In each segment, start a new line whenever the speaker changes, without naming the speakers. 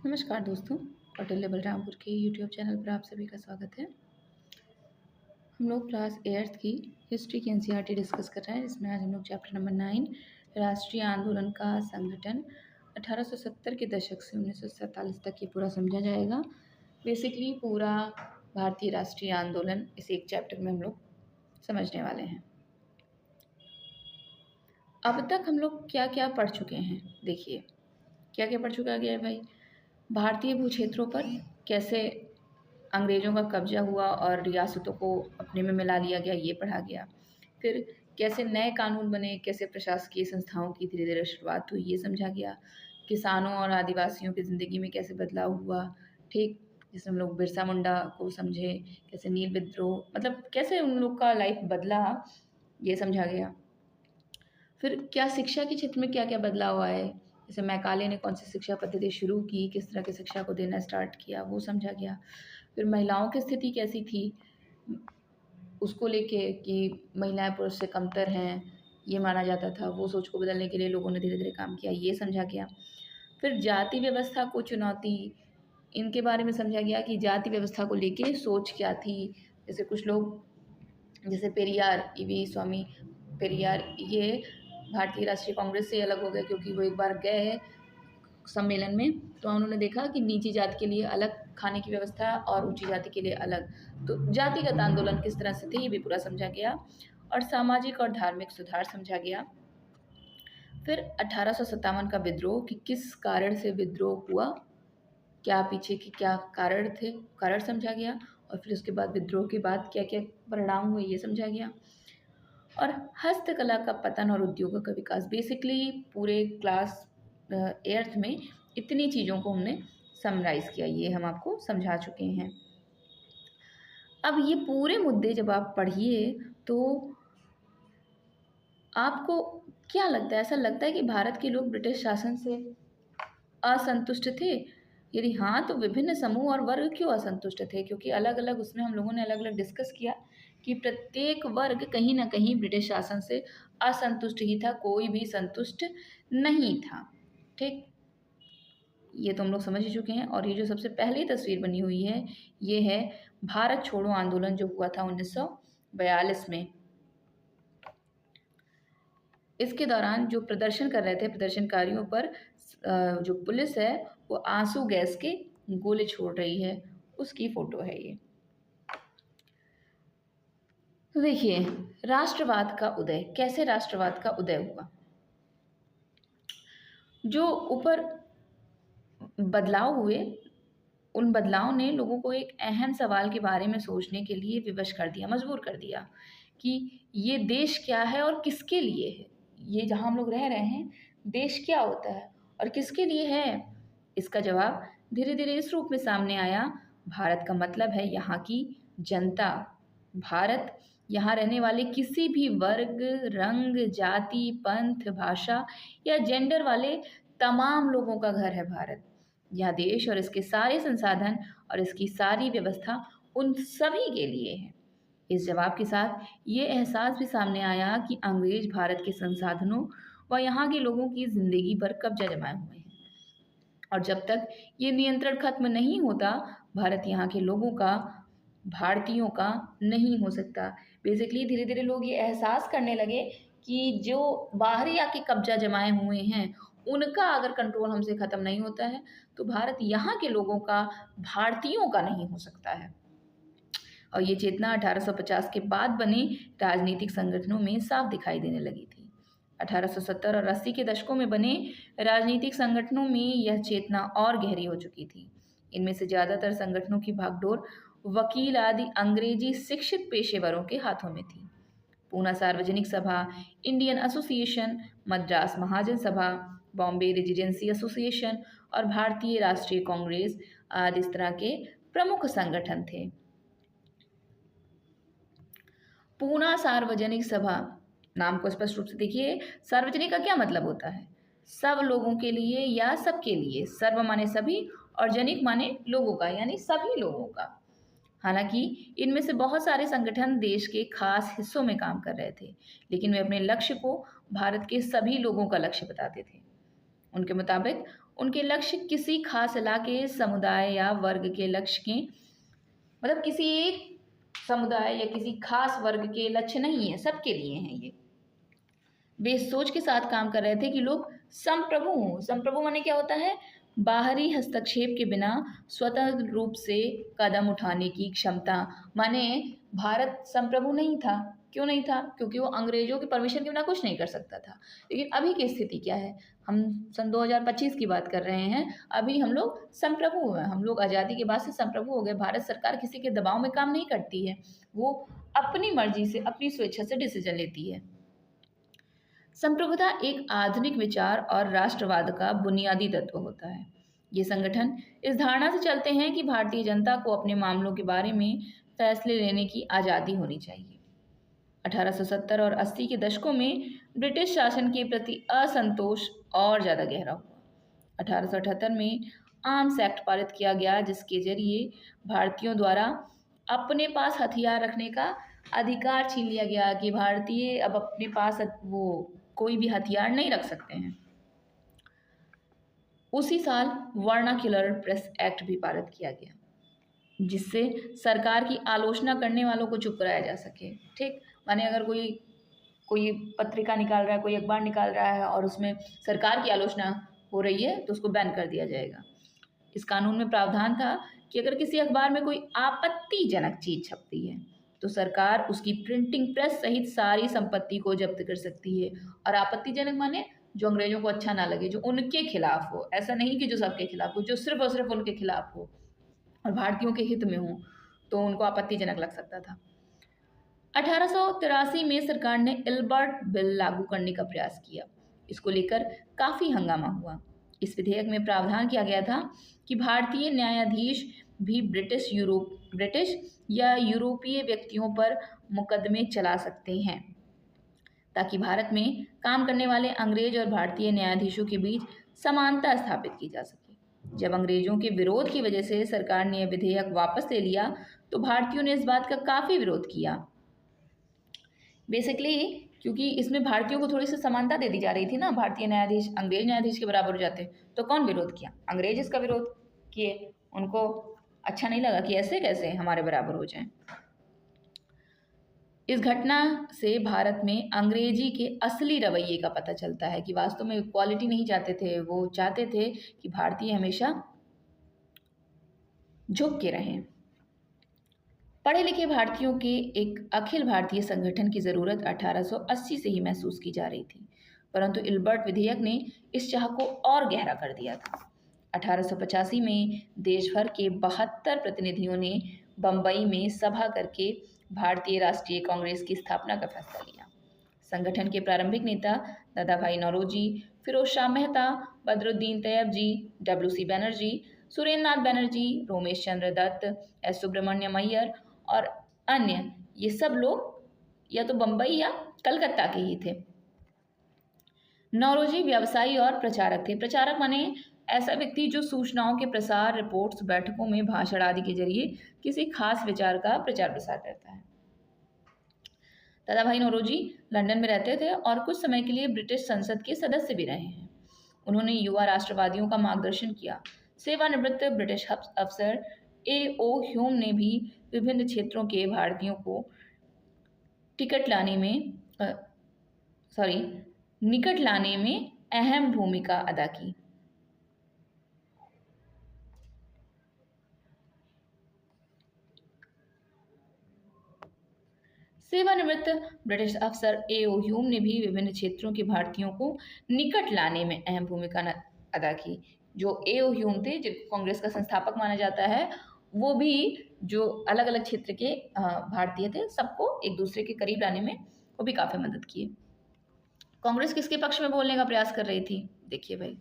नमस्कार दोस्तों, कौटिल्य बलरामपुर के यूट्यूब चैनल पर आप सभी का स्वागत है। हम लोग क्लास 8th की हिस्ट्री की एनसीईआरटी डिस्कस कर रहे हैं, जिसमें आज हम लोग चैप्टर नंबर 9 राष्ट्रीय आंदोलन का संगठन 1870 के दशक से 1947 तक ये पूरा समझा जाएगा। बेसिकली पूरा भारतीय राष्ट्रीय आंदोलन इस एक चैप्टर में हम लोग समझने वाले हैं। अब तक हम लोग क्या क्या पढ़ चुके हैं, देखिए क्या क्या पढ़ चुका गया है भाई। भारतीय भू क्षेत्रों पर कैसे अंग्रेज़ों का कब्जा हुआ और रियासतों को अपने में मिला लिया गया, ये पढ़ा गया। फिर कैसे नए कानून बने, कैसे प्रशासकीय संस्थाओं की धीरे धीरे शुरुआत हुई, ये समझा गया। किसानों और आदिवासियों की ज़िंदगी में कैसे बदलाव हुआ, ठीक जैसे हम लोग बिरसा मुंडा को समझे, कैसे नील विद्रोह, मतलब कैसे उन लोग का लाइफ बदला, ये समझा गया। फिर क्या शिक्षा के क्षेत्र में क्या क्या बदलाव आए, जैसे मैकाले ने कौन सी शिक्षा पद्धति शुरू की, किस तरह की शिक्षा को देना स्टार्ट किया, वो समझा गया। फिर महिलाओं की स्थिति कैसी थी, उसको लेके कि महिलाएं पुरुष से कमतर हैं, ये माना जाता था, वो सोच को बदलने के लिए लोगों ने धीरे धीरे काम किया, ये समझा गया। फिर जाति व्यवस्था को चुनौती, इनके बारे में समझा गया कि जाति व्यवस्था को लेके सोच क्या थी। जैसे कुछ लोग, जैसे पेरियार, ईवी स्वामी पेरियार, ये भारतीय राष्ट्रीय कांग्रेस से अलग हो गए, क्योंकि वो एक बार गए सम्मेलन में तो उन्होंने देखा कि नीची जाति के लिए अलग खाने की व्यवस्था और ऊंची जाति के लिए अलग, तो जातिगत आंदोलन किस तरह से थे ये भी पूरा समझा गया। और सामाजिक और धार्मिक सुधार समझा गया। फिर 1857 का विद्रोह कि किस कारण से विद्रोह हुआ, क्या पीछे के क्या कारण थे, कारण समझा गया। और फिर उसके बाद विद्रोह के बाद क्या क्या परिणाम हुए, ये समझा गया। और हस्तकला का पतन और उद्योगों का विकास, बेसिकली पूरे क्लास 8th में इतनी चीज़ों को हमने समराइज़ किया, ये हम आपको समझा चुके हैं। अब ये पूरे मुद्दे जब आप पढ़िए तो आपको क्या लगता है, ऐसा लगता है कि भारत के लोग ब्रिटिश शासन से असंतुष्ट थे? यदि हाँ, तो विभिन्न समूह और वर्ग क्यों असंतुष्ट थे? क्योंकि अलग अलग उसमें हम लोगों ने अलग अलग डिस्कस किया कि प्रत्येक वर्ग कहीं ना कहीं ब्रिटिश शासन से असंतुष्ट ही था, कोई भी संतुष्ट नहीं था। ठीक, ये तो हम लोग समझ ही चुके हैं। और ये जो सबसे पहली तस्वीर बनी हुई है, ये है भारत छोड़ो आंदोलन जो हुआ था 1942 में। इसके दौरान जो प्रदर्शन कर रहे थे, प्रदर्शनकारियों पर जो पुलिस है वो आंसू गैस के गोले छोड़ रही है, उसकी फोटो है ये। तो देखिए राष्ट्रवाद का उदय, कैसे राष्ट्रवाद का उदय हुआ। जो ऊपर बदलाव हुए, उन बदलाव ने लोगों को एक अहम सवाल के बारे में सोचने के लिए विवश कर दिया, मजबूर कर दिया कि ये देश क्या है और किसके लिए है। ये जहाँ हम लोग रह रहे हैं, देश क्या होता है और किसके लिए है, इसका जवाब धीरे धीरे इस रूप में सामने आया। भारत का मतलब है यहाँ की जनता। भारत यहाँ रहने वाले किसी भी वर्ग, रंग, जाति, पंथ, भाषा या जेंडर वाले तमाम लोगों का घर है भारत। यह देश और इसके सारे संसाधन और इसकी सारी व्यवस्था उन सभी के लिए है। इस जवाब के साथ ये एहसास भी सामने आया कि अंग्रेज भारत के संसाधनों व यहाँ के लोगों की जिंदगी पर कब्जा जमाए हुए हैं, और जब तक ये नियंत्रण खत्म नहीं होता, भारत यहाँ के लोगों का, भारतीयों का नहीं हो सकता। बेसिकली धीरे धीरे लोग ये एहसास करने लगे कि जो बाहरी आके कब्जा जमाए हुए हैं, उनका अगर कंट्रोल हमसे ख़त्म नहीं होता है तो भारत यहाँ के लोगों का, भारतीयों का नहीं हो सकता है। और ये चेतना 1850 के बाद बने राजनीतिक संगठनों में साफ दिखाई देने लगी थी। 1870 और 80 के दशकों में बने राजनीतिक संगठनों में यह चेतना और गहरी हो चुकी थी। इनमें से ज़्यादातर संगठनों की भागडोर वकील आदि अंग्रेजी शिक्षित पेशेवरों के हाथों में थी। पूना सार्वजनिक सभा, इंडियन एसोसिएशन, मद्रास महाजन सभा, बॉम्बे रेजिडेंसी एसोसिएशन और भारतीय राष्ट्रीय कांग्रेस आदि इस तरह के प्रमुख संगठन थे। पूना सार्वजनिक सभा, नाम को स्पष्ट रूप से देखिए, सार्वजनिक का क्या मतलब होता है, सब लोगों के लिए या सबके लिए। सर्व माने सभी और जनिक माने लोगों का, यानी सभी लोगों का। हालांकि इनमें से बहुत सारे संगठन देश के खास हिस्सों में काम कर रहे थे, लेकिन वे अपने लक्ष्य को भारत के सभी लोगों का लक्ष्य बताते थे। उनके मुताबिक उनके लक्ष्य किसी खास इलाके, समुदाय या वर्ग के लक्ष्य के, मतलब किसी एक समुदाय या किसी खास वर्ग के लक्ष्य नहीं है, सबके लिए हैं ये। वे इस सोच के साथ काम कर रहे थे कि लोग संप्रभु हों। संप्रभु माने क्या होता है? बाहरी हस्तक्षेप के बिना स्वतंत्र रूप से कदम उठाने की क्षमता। माने भारत संप्रभु नहीं था। क्यों नहीं था? क्योंकि वो अंग्रेजों की परमिशन के बिना कुछ नहीं कर सकता था। लेकिन अभी की स्थिति क्या है? हम सन 2025 की बात कर रहे हैं। अभी हम लोग संप्रभु हैं। हम लोग आज़ादी के बाद से संप्रभु हो गए। भारत सरकार किसी के दबाव में काम नहीं करती है। वो अपनी मर्जी से, अपनी स्वेच्छा से डिसीजन लेती है। संप्रभुता एक आधुनिक विचार और राष्ट्रवाद का बुनियादी तत्व होता है। ये संगठन इस धारणा से चलते हैं कि भारतीय जनता को अपने मामलों के बारे में फैसले लेने की आज़ादी होनी चाहिए। 1870 और 80 के दशकों में ब्रिटिश शासन के प्रति असंतोष और ज़्यादा गहरा हुआ। 1878 में आर्म्स एक्ट पारित किया गया, जिसके जरिए भारतीयों द्वारा अपने पास हथियार रखने का अधिकार छीन लिया गया कि भारतीय अब अपने पास वो कोई भी हथियार नहीं रख सकते हैं। उसी साल वर्नाक्युलर प्रेस एक्ट भी पारित किया गया, जिससे सरकार की आलोचना करने वालों को चुप कराया जा सके। ठीक, माने अगर कोई पत्रिका निकाल रहा है, कोई अखबार निकाल रहा है और उसमें सरकार की आलोचना हो रही है तो उसको बैन कर दिया जाएगा। इस कानून में प्रावधान था कि अगर किसी अखबार में कोई आपत्तिजनक चीज छपती है तो सरकार उसकी प्रिंटिंग प्रेस सहित सारी संपत्ति को जब्त कर सकती है। और आपत्तिजनक माने जो अंग्रेजों को अच्छा ना लगे, जो उनके खिलाफ हो। ऐसा नहीं कि जो सबके खिलाफ हो, जो सिर्फ और सिर्फ उनके खिलाफ हो और भारतीयों के हित में हो, तो उनको आपत्तिजनक लग सकता था। 1883 में सरकार ने इल्बर्ट बिल लागू करने का प्रयास किया। इसको लेकर काफ़ी हंगामा हुआ। इस विधेयक में प्रावधान किया गया था कि भारतीय न्यायाधीश भी ब्रिटिश या यूरोपीय व्यक्तियों पर मुकदमे चला सकते हैं, ताकि भारत में काम करने वाले अंग्रेज और भारतीय न्यायाधीशों के बीच समानता स्थापित की जा सके। जब अंग्रेजों के विरोध की वजह से सरकार ने यह विधेयक वापस ले लिया तो भारतीयों ने इस बात का काफ़ी विरोध किया। बेसिकली क्योंकि इसमें भारतीयों को थोड़ी सी समानता दे दी जा रही थी ना, भारतीय न्यायाधीश अंग्रेज न्यायाधीश के बराबर हो जाते, तो कौन विरोध किया? अंग्रेज इसका विरोध किए। उनको अच्छा नहीं लगा कि ऐसे कैसे हमारे बराबर हो जाएं। इस घटना से भारत में अंग्रेजी के असली रवैये का पता चलता है कि वास्तव में इक्वालिटी नहीं चाहते थे। वो चाहते थे कि भारतीय हमेशा झुक के रहें। पढ़े लिखे भारतीयों के एक अखिल भारतीय संगठन की ज़रूरत 1880 से ही महसूस की जा रही थी, परंतु इल्बर्ट विधेयक ने इस चाह को और गहरा कर दिया था। 1885 में देश भर के 72 प्रतिनिधियों ने बम्बई में सभा करके भारतीय राष्ट्रीय कांग्रेस की स्थापना का फैसला लिया। संगठन के प्रारंभिक नेता दादा भाई नौरोजी, फिरोज शाह मेहता, बदरुद्दीन तैयब जी, डब्ल्यू.सी. बनर्जी, सुरेंद्र नाथ बनर्जी, रोमेश चंद्र दत्त, एस. सुब्रमण्यम अय्यर और अन्य, ये सब लोग या तो बम्बई या कलकत्ता के ही थे। नौरोजी व्यवसायी और प्रचारक थे। प्रचारक माने ऐसा व्यक्ति जो सूचनाओं के प्रसार, रिपोर्ट्स, बैठकों में भाषण आदि के जरिए किसी खास विचार का प्रचार प्रसार करता है। दादा भाई नौरोजी लंदन में रहते थे और कुछ समय के लिए ब्रिटिश संसद के सदस्य भी रहे हैं। उन्होंने युवा राष्ट्रवादियों का मार्गदर्शन किया। सेवानिवृत्त ब्रिटिश अफसर A.O. ह्यूम ने भी विभिन्न क्षेत्रों के भारतीयों को निकट लाने में अहम भूमिका अदा की। सेवानिवृत्त ब्रिटिश अफसर A.O. ह्यूम ने भी विभिन्न क्षेत्रों के भारतीयों को निकट लाने में अहम भूमिका अदा की। जो A.O. ह्यूम थे, जो कांग्रेस का संस्थापक माना जाता है, वो भी जो अलग अलग क्षेत्र के भारतीय थे, सबको एक दूसरे के करीब लाने में वो भी काफ़ी मदद किए। कांग्रेस किसके पक्ष में बोलने का प्रयास कर रही थी? देखिए भाई,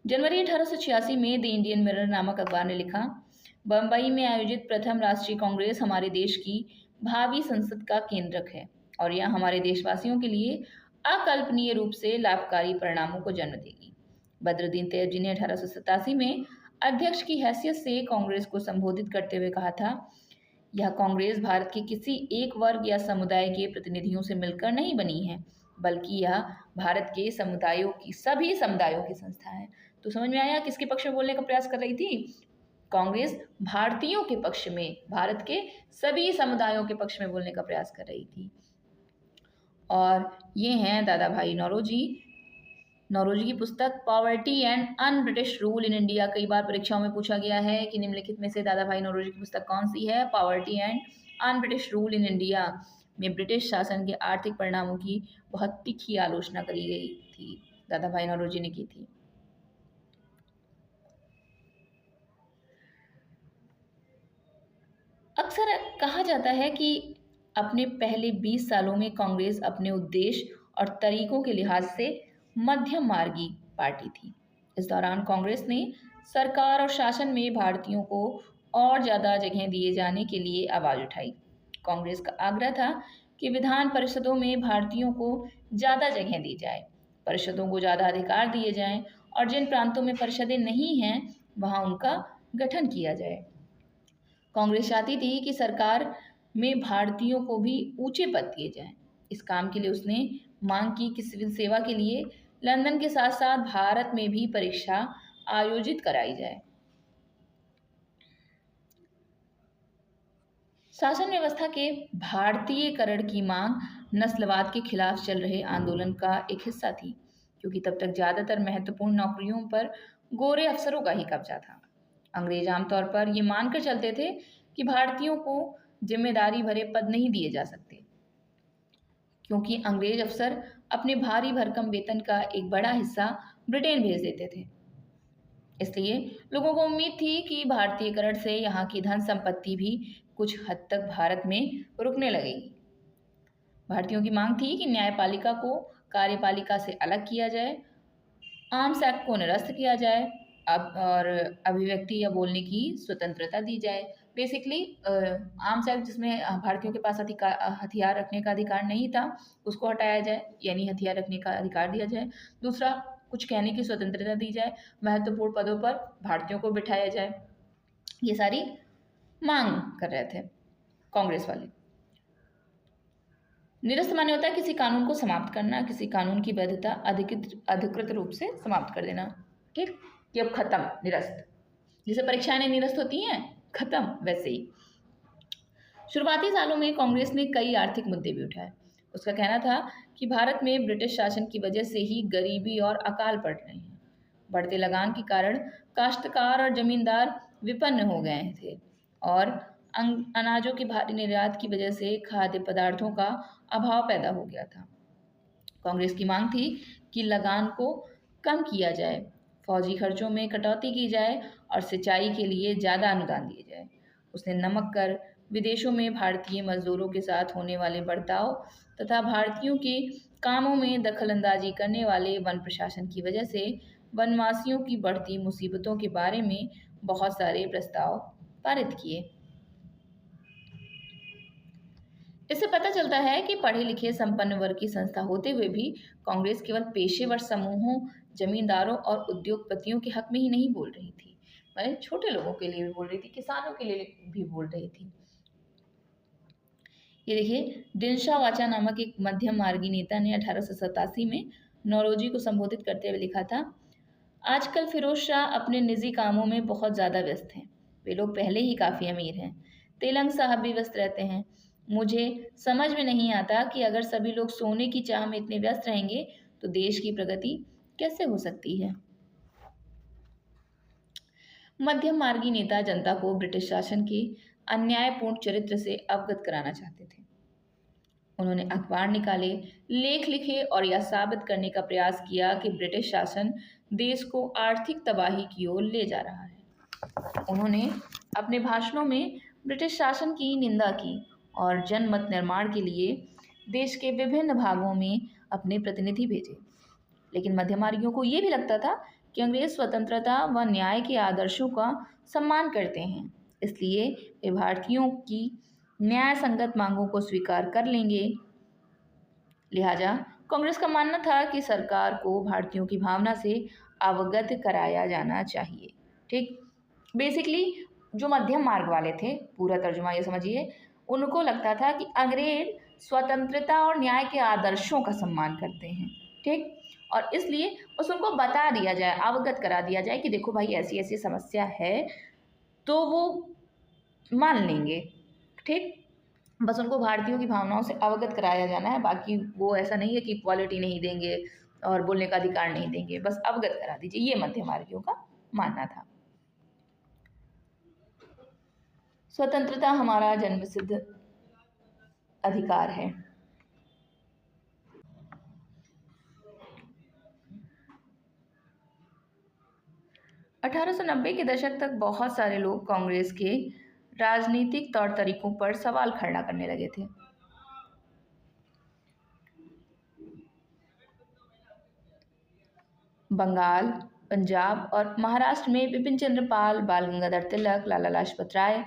जनवरी 1886 में द इंडियन मिरर नामक अखबार ने लिखा, बम्बई में आयोजित प्रथम राष्ट्रीय कांग्रेस हमारे देश की भावी संसद का केंद्रक है और यह हमारे देशवासियों के लिए अकल्पनीय रूप से लाभकारी परिणामों को जन्म देगी। बदरुद्दीन तैयब जी ने 1887 में अध्यक्ष की हैसियत से कांग्रेस को संबोधित करते हुए कहा था, यह कांग्रेस भारत के किसी एक वर्ग या समुदाय के प्रतिनिधियों से मिलकर नहीं बनी है, बल्कि यह भारत के समुदायों की, सभी समुदायों की संस्था है। तो समझ में आया किसके पक्ष में बोलने का प्रयास कर रही थी? कांग्रेस भारतीयों के पक्ष में, भारत के सभी समुदायों के पक्ष में बोलने का प्रयास कर रही थी। और ये हैं दादा भाई नौरोजी। नौरोजी की पुस्तक poverty and un British rule in India. कई बार परीक्षाओं में पूछा गया है कि निम्नलिखित में से दादा भाई नौरोजी की पुस्तक कौन सी है? Poverty and un British rule in India में ब्रिटिश शासन के आर्थिक परिणामों की बहुत तीखी आलोचना करी गई थी, दादा भाई नौरोजी ने की थी। अक्सर कहा जाता है कि अपने पहले 20 सालों में कांग्रेस अपने उद्देश्य और तरीकों के लिहाज से मध्यम मार्गी पार्टी थी। इस दौरान कांग्रेस ने सरकार और शासन में भारतीयों को और ज़्यादा जगह दिए जाने के लिए आवाज़ उठाई। कांग्रेस का आग्रह था कि विधान परिषदों में भारतीयों को ज़्यादा जगह दी जाए, परिषदों को ज़्यादा अधिकार दिए जाएं और जिन प्रांतों में परिषदें नहीं हैं वहाँ उनका गठन किया जाए। कांग्रेस चाहती थी कि सरकार में भारतीयों को भी ऊंचे पद दिए जाएं। इस काम के लिए उसने मांग की कि सिविल सेवा के लिए लंदन के साथ साथ भारत में भी परीक्षा आयोजित कराई जाए। शासन व्यवस्था के भारतीयकरण की मांग नस्लवाद के खिलाफ चल रहे आंदोलन का एक हिस्सा थी, क्योंकि तब तक ज़्यादातर महत्वपूर्ण नौकरियों पर गोरे अफसरों का ही कब्जा था। अंग्रेज आमतौर पर ये मानकर चलते थे कि भारतीयों को जिम्मेदारी भरे पद नहीं दिए जा सकते, क्योंकि अंग्रेज अफसर अपने भारी भरकम वेतन का एक बड़ा हिस्सा ब्रिटेन भेज देते थे। इसलिए लोगों को उम्मीद थी कि भारतीयकरण से यहाँ की धन संपत्ति भी कुछ हद तक भारत में रुकने लगेगी। भारतीयों की मांग थी कि न्यायपालिका को कार्यपालिका से अलग किया जाए, आर्म्स एक्ट को निरस्त किया जाए और अभिव्यक्ति या बोलने की स्वतंत्रता दी जाए। बेसिकली आर्म्स एक्ट जिसमें भारतीयों के पास हथियार रखने का अधिकार नहीं था उसको हटाया जाए, यानी हथियार रखने का अधिकार दिया जाए। दूसरा, कुछ कहने की स्वतंत्रता दी जाए, महत्वपूर्ण पदों पर भारतीयों को बिठाया जाए। ये सारी मांग कर रहे थे कांग्रेस वाले। निरस्त माने होता है किसी कानून को समाप्त करना, किसी कानून की वैधता अधिकृत रूप से समाप्त कर देना। ठीक, कि अब खत्म, निरस्त। जैसे परीक्षाएं निरस्त होती हैं, खत्म, वैसे ही शुरुआती सालों में कांग्रेस ने कई आर्थिक मुद्दे भी उठाए। उसका कहना था कि भारत में ब्रिटिश शासन की वजह से ही गरीबी और अकाल पड़ रहे हैं। बढ़ते लगान के कारण काश्तकार और जमींदार विपन्न हो गए थे और अनाजों के भारी निर्यात की वजह से खाद्य पदार्थों का अभाव पैदा हो गया था। कांग्रेस की मांग थी कि लगान को कम किया जाए, फौजी खर्चों में कटौती की जाए और सिंचाई के लिए ज़्यादा अनुदान दिए जाए। उसने नमक कर, विदेशों में भारतीय मजदूरों के साथ होने वाले बर्ताव तथा भारतीयों के कामों में दखलंदाजी करने वाले वन प्रशासन की वजह से वनवासियों की बढ़ती मुसीबतों के बारे में बहुत सारे प्रस्ताव पारित किए। इससे पता चलता है कि पढ़े लिखे संपन्न वर्ग की संस्था होते हुए भी कांग्रेस केवल पेशेवर समूहों, जमींदारों और उद्योगपतियों के हक में ही नहीं बोल रही थी, मतलब छोटे लोगों के लिए भी बोल रही थी, किसानों के लिए भी बोल रही थी। ये देखिए, दिनशा वाचा नामक एक मध्यम मार्गी नेता ने 1887 में नौरोजी को संबोधित करते हुए लिखा था, आजकल फिरोज शाह अपने निजी कामों में बहुत ज़्यादा व्यस्त हैं। वे लोग पहले ही काफ़ी अमीर हैं। तेलंग साहब भी व्यस्त रहते हैं। मुझे समझ में नहीं आता कि अगर सभी लोग सोने की चाह में इतने व्यस्त रहेंगे तो देश की प्रगति कैसे हो सकती है। मध्यम मार्गी नेता जनता को ब्रिटिश शासन के अन्यायपूर्ण चरित्र से अवगत कराना चाहते थे। उन्होंने अखबार निकाले, लेख लिखे और यह साबित करने का प्रयास किया कि ब्रिटिश शासन देश को आर्थिक तबाही की ओर ले जा रहा है। उन्होंने अपने भाषणों में ब्रिटिश शासन की निंदा की और जनमत निर्माण के लिए देश के विभिन्न भागों में अपने प्रतिनिधि भेजे। लेकिन मध्यमार्गियों को ये भी लगता था कि अंग्रेज स्वतंत्रता व न्याय के आदर्शों का सम्मान करते हैं, इसलिए वे भारतीयों की न्याय संगत मांगों को स्वीकार कर लेंगे। लिहाजा कांग्रेस का मानना था कि सरकार को भारतीयों की भावना से अवगत कराया जाना चाहिए। ठीक, बेसिकली जो मध्यम मार्ग वाले थे, पूरा तर्जुमा ये समझिए, उनको लगता था कि अंग्रेज स्वतंत्रता और न्याय के आदर्शों का सम्मान करते हैं, ठीक। और इसलिए बस उनको बता दिया जाए, अवगत करा दिया जाए कि देखो भाई ऐसी ऐसी समस्या है, तो वो मान लेंगे। ठीक। बस उनको भारतीयों की भावनाओं से अवगत कराया जाना है, बाकी वो ऐसा नहीं है कि इक्वालिटी नहीं देंगे और बोलने का अधिकार नहीं देंगे, बस अवगत करा दीजिए, ये मध्य मार्गियों का मानना था। स्वतंत्रता हमारा जन्मसिद्ध अधिकार है। 1890 के दशक तक बहुत सारे लोग कांग्रेस के राजनीतिक तौर तरीकों पर सवाल खड़ा करने लगे थे। बंगाल, पंजाब और महाराष्ट्र में बिपिन चंद्र पाल, बाल गंगाधर तिलक, लाला लाजपत राय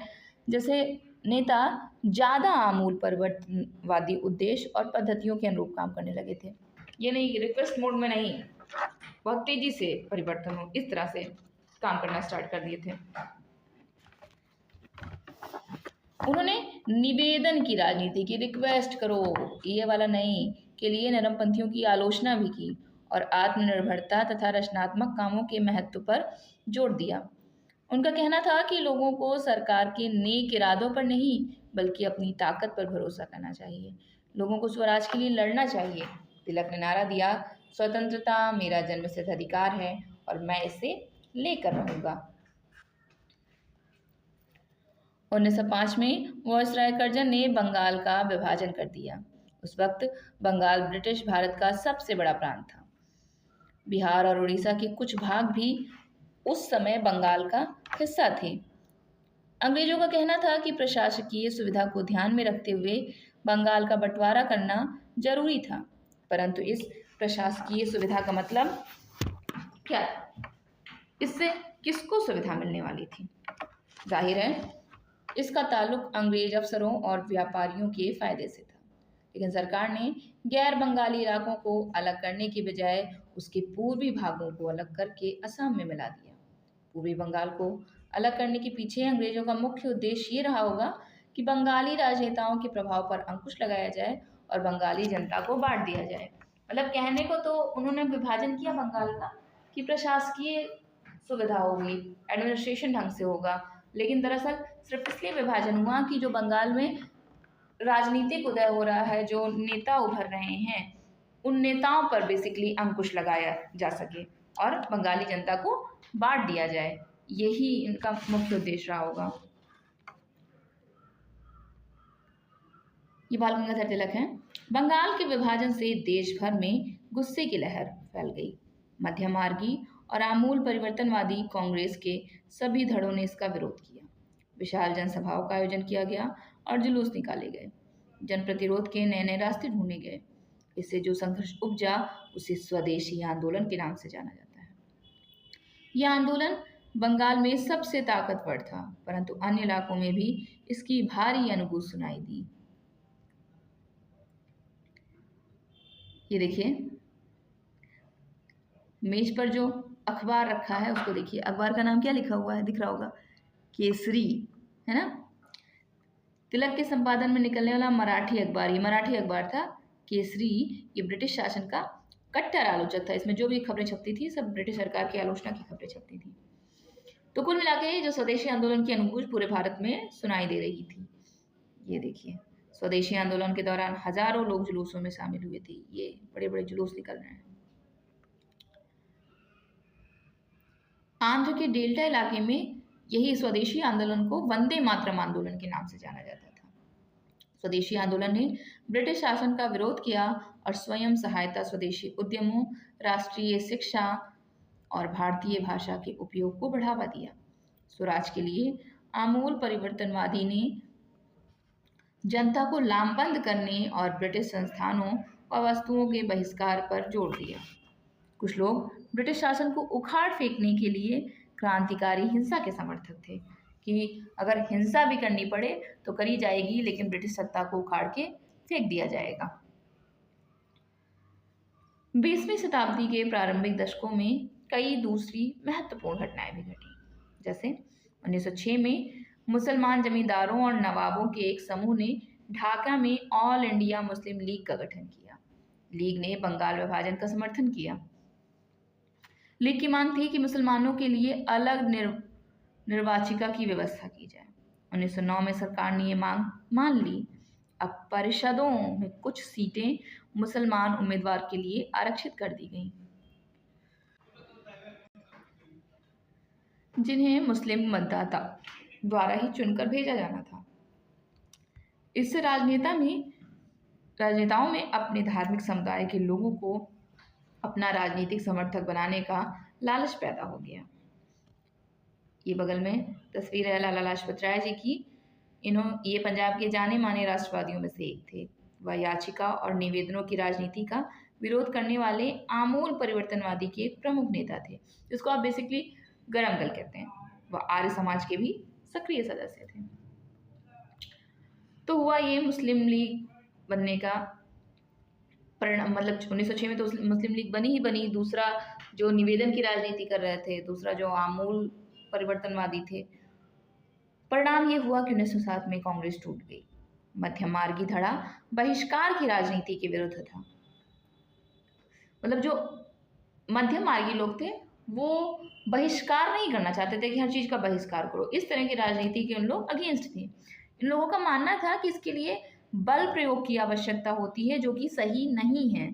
जैसे नेता ज़्यादा आमूल परिवर्तनवादी उद्देश्य और पद्धतियों के अनुरूप काम करने लगे थे। ये नहीं रिक्वेस्ट मोड में नहीं, बहुत तेजी से परिवर्तन हो, इस तरह से काम करना स्टार्ट कर दिए थे। उन्होंने निवेदन की राजनीति की, रिक्वेस्ट करो ये वाला नहीं, के लिए नरमपंथियों की आलोचना भी की और आत्मनिर्भरता तथा रचनात्मक कामों के महत्व पर जोर दिया। उनका कहना था कि लोगों को सरकार के नेक इरादों पर नहीं बल्कि अपनी ताकत पर भरोसा करना चाहिए, लोगों को स्वराज के लिए लड़ना चाहिए। तिलक ने नारा दिया, स्वतंत्रता मेरा जन्मसिद्ध अधिकार है और मैं इसे लेकर रहूंगा। 1905 में वायसराय कर्जन ने बंगाल का विभाजन कर दिया। उस वक्त बंगाल ब्रिटिश भारत का सबसे बड़ा प्रांत था। बिहार और उड़ीसा के कुछ भाग भी उस समय बंगाल का हिस्सा थे। अंग्रेजों का कहना था कि प्रशासकीय सुविधा को ध्यान में रखते हुए बंगाल का बंटवारा करना जरूरी था, परंतु इस प्रशासकीय सुविधा का मतलब क्या था? इससे किसको सुविधा मिलने वाली थी? जाहिर है इसका ताल्लुक अंग्रेज अफसरों और व्यापारियों के फायदे से था, लेकिन सरकार ने गैर बंगाली इलाकों को अलग करने की बजाय उसके पूर्वी भागों को अलग करके असम में मिला दिया। पूर्वी बंगाल को अलग करने के पीछे अंग्रेजों का मुख्य उद्देश्य ये रहा होगा कि बंगाली राजनेताओं के प्रभाव पर अंकुश लगाया जाए और बंगाली जनता को बांट दिया जाए। मतलब कहने को तो उन्होंने विभाजन किया बंगाल का कि प्रशासकीय सुविधा होगी, एडमिनिस्ट्रेशन ढंग से होगा, लेकिन दरअसल सिर्फ इसलिए विभाजन हुआ कि जो बंगाल में राजनीतिक उदय हो रहा है, जो नेता उभर रहे हैं, उन नेताओं पर बेसिकली अंकुश लगाया जा सके और बंगाली जनता को बांट दिया जाए, यही इनका मुख्य उद्देश्य रहा होगा। ये बाल गंगाधर तिलक हैं। बंगाल के विभाजन से देश भर में गुस्से की लहर फैल गई। मध्यमार्गी और आमूल परिवर्तनवादी कांग्रेस के सभी धड़ों ने इसका विरोध किया। विशाल जनसभाओं का आयोजन किया गया और जुलूस निकाले गए। जन प्रतिरोध के नए नए रास्ते ढूंढे गए। इससे जो संघर्ष उपजा उसे स्वदेशी आंदोलन के नाम से जाना जाता है। यह आंदोलन बंगाल में सबसे ताकतवर था, परंतु अन्य इलाकों में भी इसकी भारी अनुभूति सुनाई दी। ये देखिए मेज पर जो अखबार रखा है उसको देखिए, अखबार का नाम क्या लिखा हुआ है, दिख रहा होगा, केसरी, है ना। तिलक के संपादन में निकलने वाला मराठी अखबार, ये मराठी अखबार था केसरी। ये ब्रिटिश शासन का कट्टर आलोचक था। इसमें जो भी खबरें छपती थी सब ब्रिटिश सरकार की आलोचना की खबरें छपती थी। तो कुल मिला के जो स्वदेशी आंदोलन की अनुभूति पूरे भारत में सुनाई दे रही थी। ये देखिए स्वदेशी आंदोलन के दौरान हजारों लोग जुलूसों में शामिल हुए थे। ये बड़े बड़े जुलूस निकल रहे हैं। आंध्र के डेल्टा इलाके में यही स्वदेशी आंदोलन को वंदे मातरम आंदोलन के नाम से जाना जाता था। स्वदेशी आंदोलन ने ब्रिटिश शासन का विरोध किया और स्वयं सहायता स्वदेशी उद्यमों, राष्ट्रीय शिक्षा और भारतीय भाषा के उपयोग को बढ़ावा दिया। स्वराज के लिए आमूल परिवर्तनवादी ने जनता को लामबंद करने और ब्रिटिश संस्थानों व वस्तुओं के बहिष्कार पर जोर दिया। कुछ लोग ब्रिटिश शासन को उखाड़ फेंकने के लिए क्रांतिकारी हिंसा के समर्थक थे कि अगर हिंसा भी करनी पड़े तो करी जाएगी, लेकिन ब्रिटिश सत्ता को उखाड़ के फेंक दिया जाएगा। 20वीं शताब्दी के प्रारंभिक दशकों में कई दूसरी महत्वपूर्ण घटनाएं भी घटी। जैसे 1906 में मुसलमान जमींदारों और नवाबों के एक समूह ने ढाका में ऑल इंडिया मुस्लिम लीग का गठन किया। लीग ने बंगाल विभाजन का समर्थन किया। लीग की मांग थी कि मुसलमानों के लिए अलग निर्वाचिका की व्यवस्था की जाए। 1909 में सरकार ने ये मांग मान ली। अब परिषदों में कुछ सीटें मुसलमान उम्मीदवार के लिए आरक्षित कर दी गईं, जिन्हें मुस्लिम मतदाता द्वारा ही चुनकर भेजा जाना था। इससे राजनेताओं में अपने धार्मिक समुदाय के लोगों को अपना राजनीतिक समर्थक बनाने का लालच पैदा हो गया। ये बगल में तस्वीर है लाला लाजपत राय जी की। ये पंजाब के जाने माने राष्ट्रवादियों में से एक थे। वह याचिका और निवेदनों की राजनीति का विरोध करने वाले आमूल परिवर्तनवादी के प्रमुख नेता थे, जिसको आप बेसिकली गरम दल कहते हैं। वह आर्य समाज के भी सक्रिय सदस्य थे। तो हुआ ये मुस्लिम लीग बनने का परिणाम, मतलब 1906 में तो मुस्लिम लीग बनी ही बनी। दूसरा जो निवेदन की राजनीति कर रहे थे, दूसरा जो आमूल परिवर्तनवादी थे। परिणाम ये हुआ कि 1907 में कांग्रेस टूट गई। मध्यम मार्गी धड़ा बहिष्कार की राजनीति के विरुद्ध था। मतलब जो मध्यम मार्गी लोग थे वो बहिष्कार नहीं करना चाहते थे कि हर चीज का बहिष्कार करो। इस तरह की राजनीति के उन लोग अगेंस्ट थे। इन लोगों का मानना था कि इसके लिए बल प्रयोग की आवश्यकता होती है, जो कि सही नहीं है।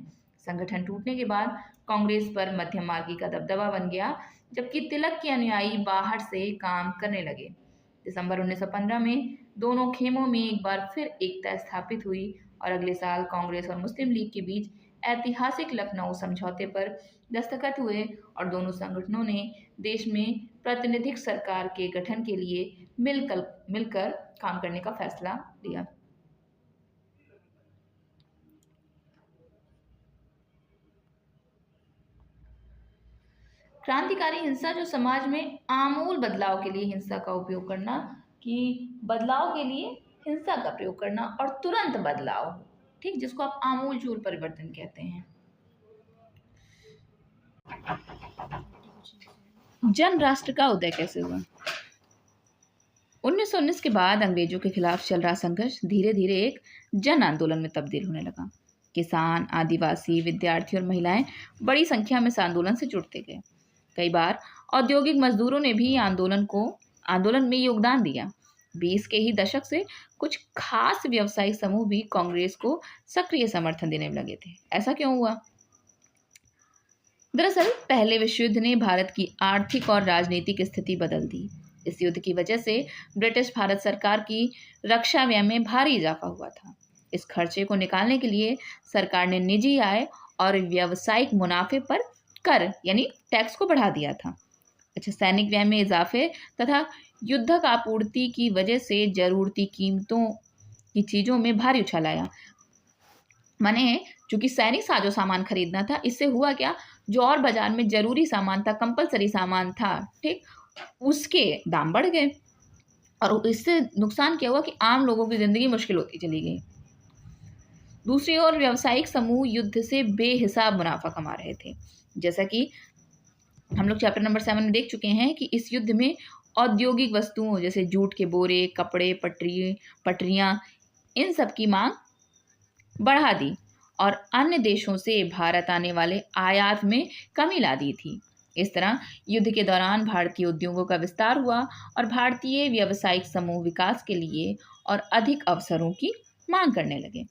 संगठन टूटने के बाद कांग्रेस पर मध्यम मार्गी का दबदबा बन गया, जबकि तिलक के अनुयायी बाहर से काम करने लगे। दिसंबर 1915 में दोनों खेमों में एक बार फिर एकता स्थापित हुई और अगले साल कांग्रेस और मुस्लिम लीग के बीच ऐतिहासिक लखनऊ समझौते पर दस्तखत हुए और दोनों संगठनों ने देश में प्रातिनिधिक सरकार के गठन के लिए मिलकर काम करने का फैसला लिया। क्रांतिकारी हिंसा, जो समाज में आमूल बदलाव के लिए हिंसा का उपयोग करना, कि बदलाव के लिए हिंसा का प्रयोग करना और तुरंत बदलाव, ठीक, जिसको आप आमूल चूल परिवर्तन कहते हैं। जन राष्ट्र का उदय कैसे हुआ? 1919 के बाद अंग्रेजों के खिलाफ चल रहा संघर्ष धीरे धीरे एक जन आंदोलन में तब्दील होने लगा। किसान, आदिवासी, विद्यार्थी और महिलाएं बड़ी संख्या में इस आंदोलन से जुड़ते गए। कई बार औद्योगिक मजदूरों ने भी आंदोलन में योगदान दिया। 20 के ही दशक से कुछ खास व्यवसायिक समूह भी कांग्रेस को सक्रिय समर्थन देने लगे थे। ऐसा क्यों हुआ? दरअसल पहले विश्व युद्ध ने भारत की आर्थिक और राजनीतिक स्थिति बदल दी। इस युद्ध की वजह से ब्रिटिश भारत सरकार की रक्षा व्यय में भारी इजाफा हुआ था। इस खर्चे को निकालने के लिए सरकार ने निजी आय और व्यावसायिक मुनाफे पर कर यानी टैक्स को बढ़ा दिया था। अच्छा, सैनिक व्यय में इजाफे तथा युद्धक आपूर्ति की वजह से जरूरती कीमतों की चीजों में भारी उछाल आया। माने चूंकि सैनिक साजो सामान खरीदना था, इससे हुआ क्या, जो और बाजार में जरूरी सामान था, कंपलसरी सामान था, ठीक, उसके दाम बढ़ गए और इससे नुकसान क्या हुआ कि आम लोगों की जिंदगी मुश्किल होती चली गई। दूसरी ओर व्यावसायिक समूह युद्ध से बेहिसाब मुनाफा कमा रहे थे। जैसा कि हम लोग चैप्टर नंबर 7 में देख चुके हैं कि इस युद्ध में औद्योगिक वस्तुओं जैसे जूट के बोरे, कपड़े, पटरियां, इन सब की मांग बढ़ा दी और अन्य देशों से भारत आने वाले आयात में कमी ला दी थी। इस तरह युद्ध के दौरान भारतीय उद्योगों का विस्तार हुआ और भारतीय व्यावसायिक समूह विकास के लिए और अधिक अवसरों की मांग करने लगे।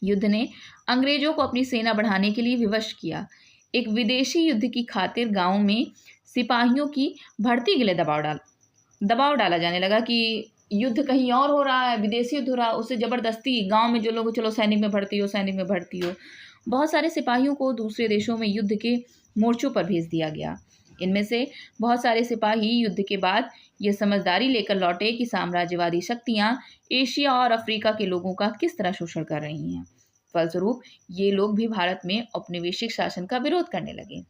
युद्ध ने अंग्रेजों को अपनी सेना बढ़ाने के लिए विवश किया। एक विदेशी युद्ध की खातिर गांव में सिपाहियों की भर्ती के लिए दबाव डाला जाने लगा कि युद्ध कहीं और हो रहा है, विदेशी युद्ध हो रहा है, उससे ज़बरदस्ती गांव में जो लोग, चलो सैनिक में भर्ती हो। बहुत सारे सिपाहियों को दूसरे देशों में युद्ध के मोर्चों पर भेज दिया गया। इनमें से बहुत सारे सिपाही युद्ध के बाद ये समझदारी लेकर लौटे कि साम्राज्यवादी शक्तियां एशिया और अफ्रीका के लोगों का किस तरह शोषण कर रही हैं। फलस्वरूप ये लोग भी भारत में औपनिवेशिक शासन का विरोध करने लगे।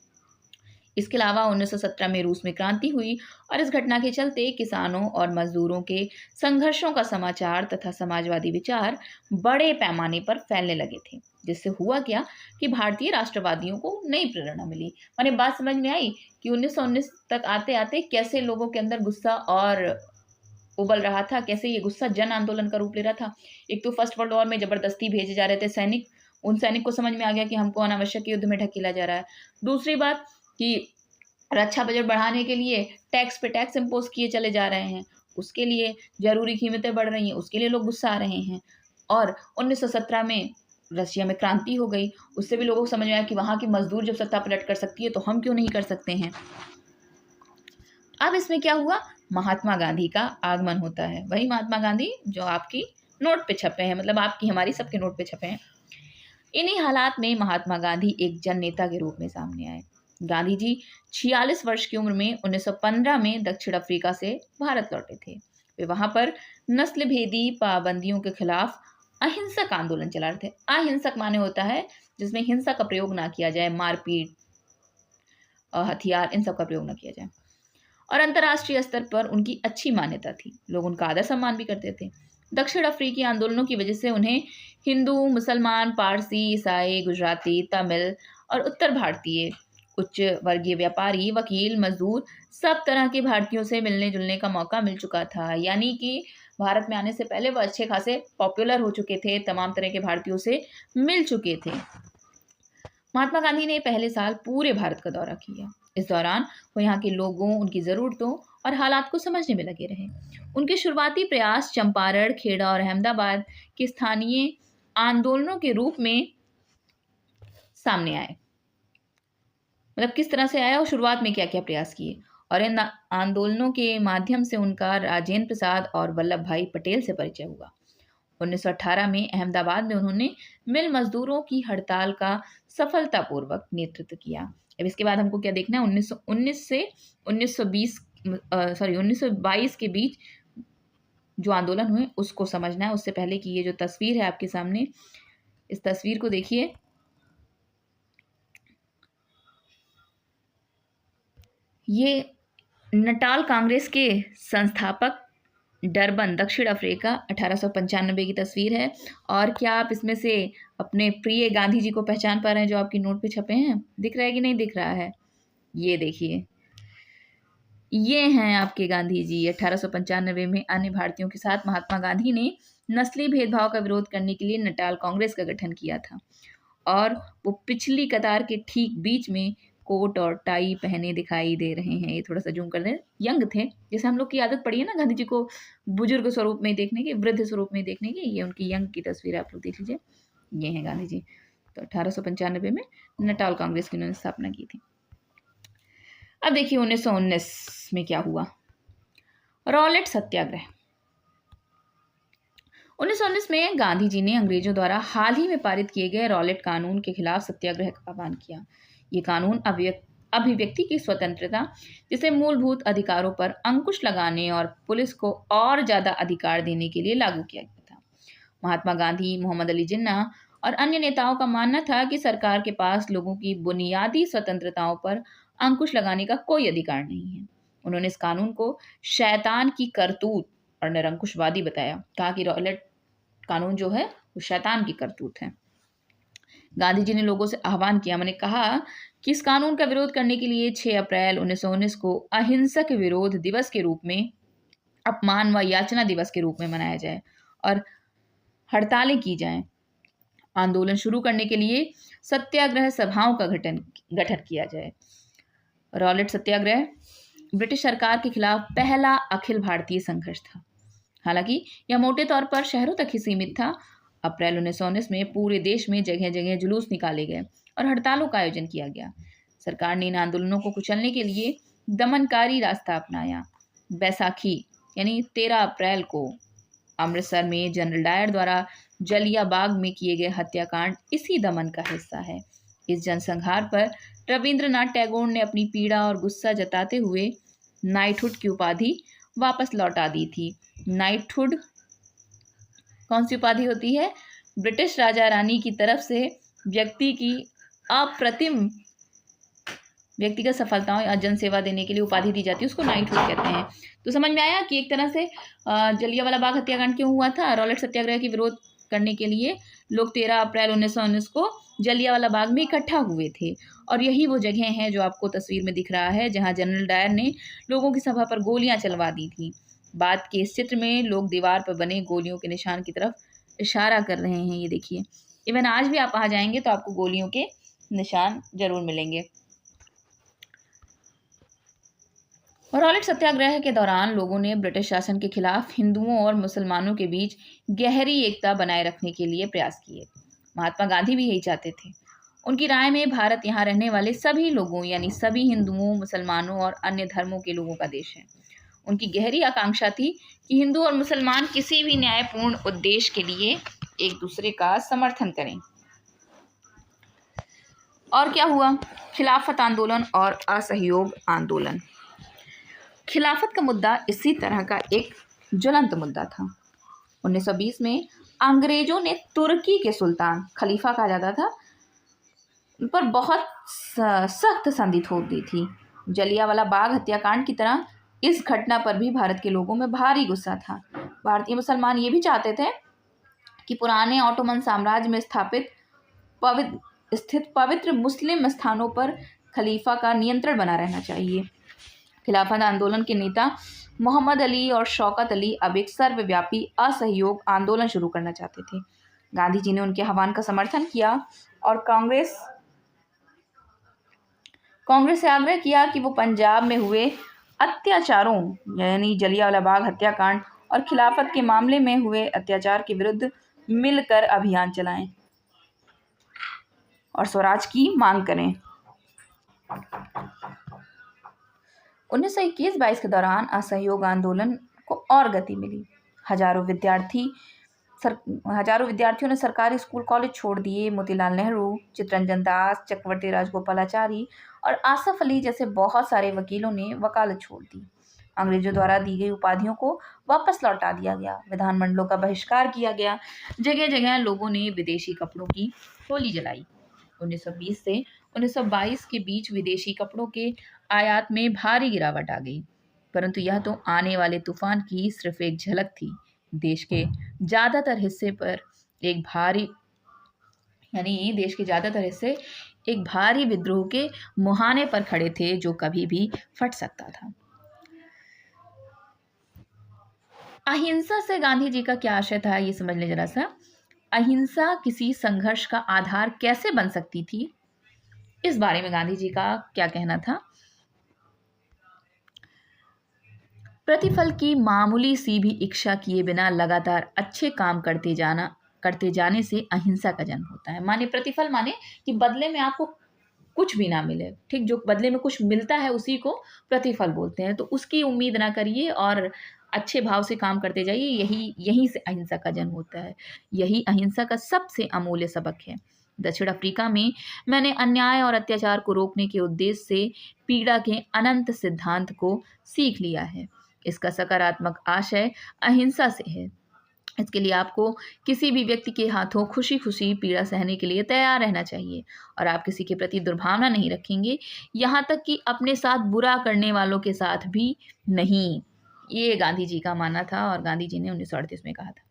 इसके अलावा 1917 में रूस में क्रांति हुई और इस घटना के चलते किसानों और मजदूरों के संघर्षों का समाचार तथा समाजवादी विचार बड़े पैमाने पर फैलने लगे थे। जिससे हुआ क्या कि भारतीय राष्ट्रवादियों को नई प्रेरणा मिली। माने बात समझ में आई कि 1919 तक आते आते कैसे लोगों के अंदर गुस्सा और उबल रहा था, कैसे ये गुस्सा जन आंदोलन का रूप ले रहा था। एक तो फर्स्ट वर्ल्ड वॉर में जबरदस्ती भेजे जा रहे थे सैनिक, उन सैनिक को समझ में आ गया कि हमको अनावश्यक युद्ध में ढकेला जा रहा है। दूसरी बात कि रक्षा बजट बढ़ाने के लिए टैक्स पे टैक्स इम्पोज किए चले जा रहे हैं, उसके लिए जरूरी कीमतें बढ़ रही हैं, उसके लिए लोग गुस्सा आ रहे हैं। और 1917 में रशिया में क्रांति हो गई, उससे भी लोगों को समझ में आया कि वहाँ की मजदूर जब सत्ता पलट कर सकती है तो हम क्यों नहीं कर सकते हैं। अब इसमें क्या हुआ, महात्मा गांधी का आगमन होता है। वही महात्मा गांधी जो आपकी नोट पे छपे हैं, मतलब आपकी हमारी सबके नोट पे छपे हैं। इन्हीं हालात में महात्मा गांधी एक जन नेता के रूप में सामने आए। गांधी जी 46 वर्ष की उम्र में 1915 में दक्षिण अफ्रीका से भारत लौटे थे। वे वहां पर नस्ल भेदी पाबंदियों के खिलाफ अहिंसक आंदोलन चला रहे थे। अहिंसक माने होता है जिसमें हिंसा का प्रयोग ना किया जाए, मारपीट, हथियार, इन सब का प्रयोग ना किया जाए। और अंतर्राष्ट्रीय स्तर पर उनकी अच्छी मान्यता थी, लोग उनका आदर सम्मान भी करते थे। दक्षिण अफ्रीकी आंदोलनों की वजह से उन्हें हिंदू, मुसलमान, पारसी, ईसाई, गुजराती, तमिल और उत्तर भारतीय उच्च वर्गीय व्यापारी, वकील, मजदूर सब तरह के भारतीयों से मिलने जुलने का मौका मिल चुका था। यानी कि भारत में आने से पहले वो अच्छे खासे पॉपुलर हो चुके थे, तमाम तरह के भारतीयों से मिल चुके थे। महात्मा गांधी ने पहले साल पूरे भारत का दौरा किया। इस दौरान वो यहाँ के लोगों, उनकी ज़रूरतों और हालात को समझने में लगे रहे। उनके शुरुआती प्रयास चंपारण, खेड़ा और अहमदाबाद के स्थानीय आंदोलनों के रूप में सामने आए। मतलब किस तरह से आया और शुरुआत में क्या क्या प्रयास किए, और इन आंदोलनों के माध्यम से उनका राजेंद्र प्रसाद और वल्लभ भाई पटेल से परिचय हुआ। 1918 में अहमदाबाद में उन्होंने मिल मजदूरों की हड़ताल का सफलतापूर्वक नेतृत्व किया। अब इसके बाद हमको क्या देखना है, 1919 से 1922 के बीच जो आंदोलन हुए उसको समझना है। उससे पहले कि ये जो तस्वीर है आपके सामने, इस तस्वीर को देखिए। ये नटाल कांग्रेस के संस्थापक डरबन, दक्षिण अफ्रीका, 1895 की तस्वीर है। और क्या आप इसमें से अपने प्रिय गांधी जी को पहचान पा रहे हैं जो आपकी नोट पे छपे हैं? दिख रहा है कि नहीं दिख रहा है? ये देखिए, ये हैं आपके गांधी जी। 1895 में अन्य भारतीयों के साथ महात्मा गांधी ने नस्ली भेदभाव का विरोध करने के लिए नटाल कांग्रेस का गठन किया था। और वो पिछली कतार के ठीक बीच में कोट और टाई पहने दिखाई दे रहे हैं। ये थोड़ा सा जूम कर दें। यंग थे, जैसे हम लोग की आदत पड़ी है ना गांधी जी को बुजुर्ग स्वरूप में देखने की, वृद्ध स्वरूप में देखने की। ये उनकी यंग की तस्वीर आप लोग देख लीजिए, ये हैं गांधी जी। तो 1895 में नटाल कांग्रेस की उन्होंने स्थापना की थी। अब देखिए 1919 में क्या हुआ, रॉलेट सत्याग्रह। 1919 में गांधी जी ने अंग्रेजों द्वारा हाल ही में पारित किए गए रॉलेट कानून के खिलाफ सत्याग्रह का आह्वान किया। ये कानून अभिव्यक्ति की स्वतंत्रता, जिसे मूलभूत अधिकारों पर अंकुश लगाने और पुलिस को और ज्यादा अधिकार देने के लिए लागू किया गया था। महात्मा गांधी, मोहम्मद अली जिन्ना और अन्य नेताओं का मानना था कि सरकार के पास लोगों की बुनियादी स्वतंत्रताओं पर अंकुश लगाने का कोई अधिकार नहीं है। उन्होंने इस कानून को शैतान की करतूत और निरंकुशवादी बताया। कहा कि रॉलेट कानून जो है वो शैतान की करतूत है। गांधी जी ने लोगों से आह्वान किया, मैंने कहा कि इस कानून का विरोध करने के लिए 6 अप्रैल 1919 को अहिंसक विरोध दिवस के रूप में, अपमान व याचना दिवस के रूप में मनाया जाए और हड़तालें की जाएं। आंदोलन शुरू करने के लिए सत्याग्रह सभाओं का गठन किया जाए। रॉलेट सत्याग्रह ब्रिटिश सरकार के खिलाफ पहला अखिल भारतीय संघर्ष था। हालांकि यह मोटे तौर पर शहरों तक ही सीमित था। अप्रैल 1919 में पूरे देश में जगह जगह जुलूस निकाले गए और हड़तालों का आयोजन किया गया। सरकार ने इन आंदोलनों को कुचलने के लिए दमनकारी रास्ता अपनाया। बैसाखी यानी 13 अप्रैल को अमृतसर में जनरल डायर द्वारा जलियांबाग में किए गए हत्याकांड इसी दमन का हिस्सा है। इस जनसंहार पर रविंद्रनाथ टैगोर ने अपनी पीड़ा और गुस्सा जताते हुए नाइटहुड की उपाधि वापस लौटा दी थी। नाइटहुड कौन सी उपाधि होती है? ब्रिटिश राजा रानी की तरफ से व्यक्ति की अप्रतिम व्यक्तिगत सफलताओं या जनसेवा देने के लिए उपाधि दी जाती है, उसको नाइटहुड कहते हैं। तो समझ में आया कि एक तरह से जलियांवाला बाग हत्याकांड क्यों हुआ था? रॉलेट सत्याग्रह की विरोध करने के लिए लोग 13 अप्रैल 1919 को जलियांवाला बाग में इकट्ठा हुए थे। और यही वो जगह है जो आपको तस्वीर में दिख रहा है, जहां जनरल डायर ने लोगों की सभा पर गोलियां चलवा दी थी। बाद के इस चित्र में लोग दीवार पर बने गोलियों के निशान की तरफ इशारा कर रहे हैं, ये देखिए। इवन आज भी आप वहाँ जाएंगे तो आपको गोलियों के निशान जरूर मिलेंगे। रॉलेट सत्याग्रह के दौरान लोगों ने ब्रिटिश शासन के खिलाफ हिंदुओं और मुसलमानों के बीच गहरी एकता बनाए रखने के लिए प्रयास किए। महात्मा गांधी भी यही चाहते थे। उनकी राय में भारत यहाँ रहने वाले सभी लोगों यानी सभी हिंदुओं, मुसलमानों और अन्य धर्मों के लोगों का देश है। उनकी गहरी आकांक्षा थी कि हिंदू और मुसलमान किसी भी न्यायपूर्ण उद्देश्य के लिए एक दूसरे का समर्थन करें। और क्या हुआ? खिलाफत आंदोलन और असहयोग आंदोलन। खिलाफत का मुद्दा इसी तरह का एक ज्वलंत मुद्दा था। 1920 में अंग्रेजों ने तुर्की के सुल्तान, खलीफा कहा जाता था, उन पर बहुत सख्त संधि थोप दी थी। जलियांवाला बाग हत्याकांड की तरह इस घटना पर भी भारत के लोगों में भारी गुस्सा था। भारतीय मुसलमान ये भी चाहते थे कि पुराने ऑटोमन साम्राज्य में स्थित पवित्र मुस्लिम स्थानों पर खलीफा का नियंत्रण बना रहना चाहिए। खिलाफत आंदोलन के नेता मोहम्मद अली और शौकत अली अब एक सर्वव्यापी असहयोग आंदोलन शुरू करना चाहते थे। गांधी जी ने उनके आह्वान का समर्थन किया और कांग्रेस से आग्रह किया कि वो पंजाब में हुए अत्याचारों यानी जलियांवाला बाग हत्याकांड और खिलाफत के मामले में हुए अत्याचार के विरुद्ध मिलकर अभियान चलाएं और स्वराज की मांग करें। 1921-22 के दौरान असहयोग आंदोलन को और गति मिली। हजारों विद्यार्थियों ने सरकारी स्कूल कॉलेज छोड़ दिए। मोतीलाल नेहरू, चित्तरंजन दास, चक्रवर्ती राजगोपालाचारी और आसफ अली जैसे बहुत सारे वकीलों ने वकालत छोड़ दी। अंग्रेजों द्वारा दी गई उपाधियों को वापस लौटा दिया गया। विधानमंडलों का बहिष्कार किया गया। जगह जगह लोगों ने विदेशी कपड़ों की होली जलाई। 1920 से 1922 के बीच विदेशी कपड़ों के आयात में भारी गिरावट आ गई, परंतु यह तो आने वाले तूफान की सिर्फ एक झलक थी। देश के ज़्यादातर हिस्से एक भारी विद्रोह के मुहाने पर खड़े थे जो कभी भी फट सकता था। अहिंसा से गांधी जी का क्या आशय था, ये समझ लें जरा सा। अहिंसा किसी संघर्ष का आधार कैसे बन सकती थी, इस बारे में गांधी जी का क्या कहना था। प्रतिफल की मामूली सी भी इच्छा किए बिना लगातार अच्छे काम करते जाने से अहिंसा का जन्म होता है। माने प्रतिफल, माने कि बदले में आपको कुछ भी ना मिले, ठीक, जो बदले में कुछ मिलता है उसी को प्रतिफल बोलते हैं। तो उसकी उम्मीद ना करिए और अच्छे भाव से काम करते जाइए। यहीं से अहिंसा का जन्म होता है। यही अहिंसा का सबसे अमूल्य सबक है। दक्षिण अफ्रीका में मैंने अन्याय और अत्याचार को रोकने के उद्देश्य से पीड़ा के अनंत सिद्धांत को सीख लिया है। इसका सकारात्मक आशय अहिंसा से है। इसके लिए आपको किसी भी व्यक्ति के हाथों खुशी खुशी पीड़ा सहने के लिए तैयार रहना चाहिए और आप किसी के प्रति दुर्भावना नहीं रखेंगे, यहाँ तक कि अपने साथ बुरा करने वालों के साथ भी नहीं। ये गांधी जी का मानना था और गांधी जी ने 1938 में कहा था।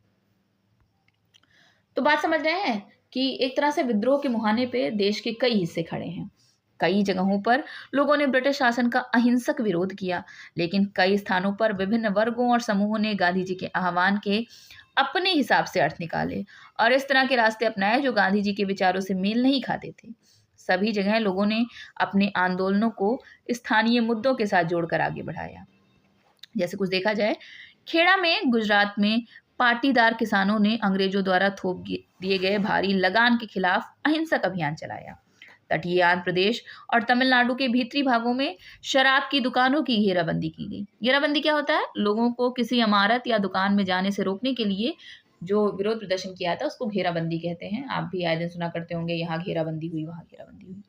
तो बात समझ रहे हैं कि एक तरह से विद्रोह के मुहाने पे देश के कई हिस्से खड़े हैं। कई जगहों पर लोगों ने ब्रिटिश शासन का अहिंसक विरोध किया, लेकिन कई स्थानों पर विभिन्न वर्गों और समूहों ने गांधी जी के आह्वान के अपने हिसाब से अर्थ निकाले और इस तरह के रास्ते अपनाए जो गांधी जी के विचारों से मेल नहीं खाते थे। सभी जगह लोगों ने अपने आंदोलनों को स्थानीय मुद्दों के साथ जोड़कर आगे बढ़ाया। जैसे कुछ देखा जाए, खेड़ा में गुजरात में पाटीदार किसानों ने अंग्रेजों द्वारा थोप दिए गए भारी लगान के खिलाफ अहिंसक अभियान चलाया। तटीय आंध्र प्रदेश और तमिलनाडु के भीतरी भागों में शराब की दुकानों की घेराबंदी की गई। घेराबंदी क्या होता है? लोगों को किसी इमारत या दुकान में जाने से रोकने के लिए जो विरोध प्रदर्शन किया था उसको घेराबंदी कहते हैं। आप भी आए दिन सुना करते होंगे, यहाँ घेराबंदी हुई, वहाँ घेराबंदी हुई।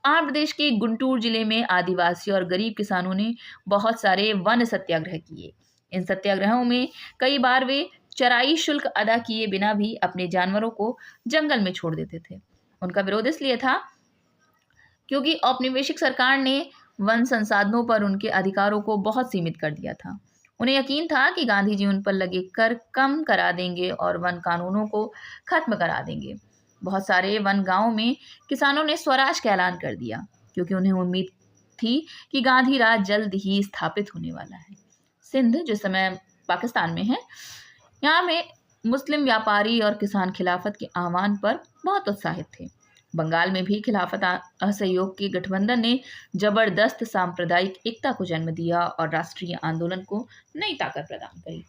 आंध्र प्रदेश के गुंटूर जिले में आदिवासी और गरीब किसानों ने बहुत सारे वन सत्याग्रह किए। इन सत्याग्रहों में कई बार वे चराई शुल्क अदा किए बिना भी अपने जानवरों को जंगल में छोड़ देते थे। उनका विरोध इसलिए था क्योंकि औपनिवेशिक सरकार ने वन संसाधनों पर उनके अधिकारों को बहुत सीमित कर दिया था। उन्हें यकीन था कि गांधी जी उन पर लगे कर कम करा देंगे और वन कानूनों को खत्म करा देंगे। बहुत सारे वन गांवों में किसानों ने स्वराज का ऐलान कर दिया क्योंकि उन्हें उम्मीद थी कि गांधी राज जल्द ही स्थापित होने वाला है। सिंध, जो समय पाकिस्तान में है, यहाँ में मुस्लिम व्यापारी और किसान खिलाफत के आह्वान पर बहुत उत्साहित थे। बंगाल में भी खिलाफत असहयोग के गठबंधन ने जबरदस्त सांप्रदायिक एकता को जन्म दिया और राष्ट्रीय आंदोलन को नई ताकत प्रदान करी।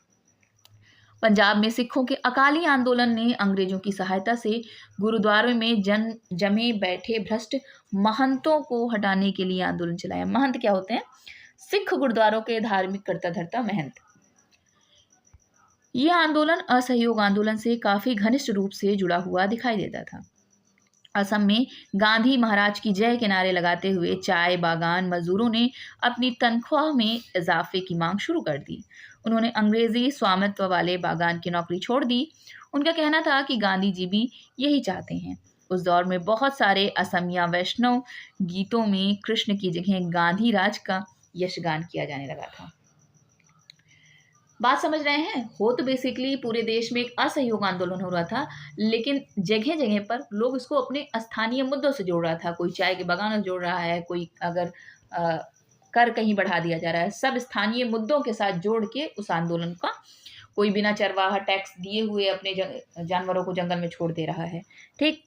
पंजाब में सिखों के अकाली आंदोलन ने अंग्रेजों की सहायता से गुरुद्वारों में जमे बैठे भ्रष्ट महंतों को हटाने के लिए आंदोलन चलाया। महंत क्या होते हैं? सिख गुरुद्वारों के धार्मिक कर्ता धर्ता महंत। यह आंदोलन असहयोग आंदोलन से काफी घनिष्ठ रूप से जुड़ा हुआ दिखाई देता था। असम में गांधी महाराज की जय के नारे लगाते हुए चाय बागान मजदूरों ने अपनी तनख्वाह में इजाफे की मांग शुरू कर दी। उन्होंने अंग्रेजी स्वामित्व वाले बागान की नौकरी छोड़ दी। उनका कहना था कि गांधी जी भी यही चाहते हैं। उस दौर में बहुत सारे असमिया वैष्णव गीतों में कृष्ण की जगह गांधी राज का यशगान किया जाने लगा था। बात समझ रहे हैं? हो तो बेसिकली पूरे देश में एक असहयोग आंदोलन हो रहा था, लेकिन जगह जगह पर लोग इसको अपने स्थानीय मुद्दों से जोड़ रहा था। कोई चाय के बागान से जोड़ रहा है, कोई अगर कर कहीं बढ़ा दिया जा रहा है, सब स्थानीय मुद्दों के साथ जोड़ के उस आंदोलन का, कोई बिना चरवाहा टैक्स दिए हुए अपने जानवरों को जंगल में छोड़ दे रहा है। ठीक,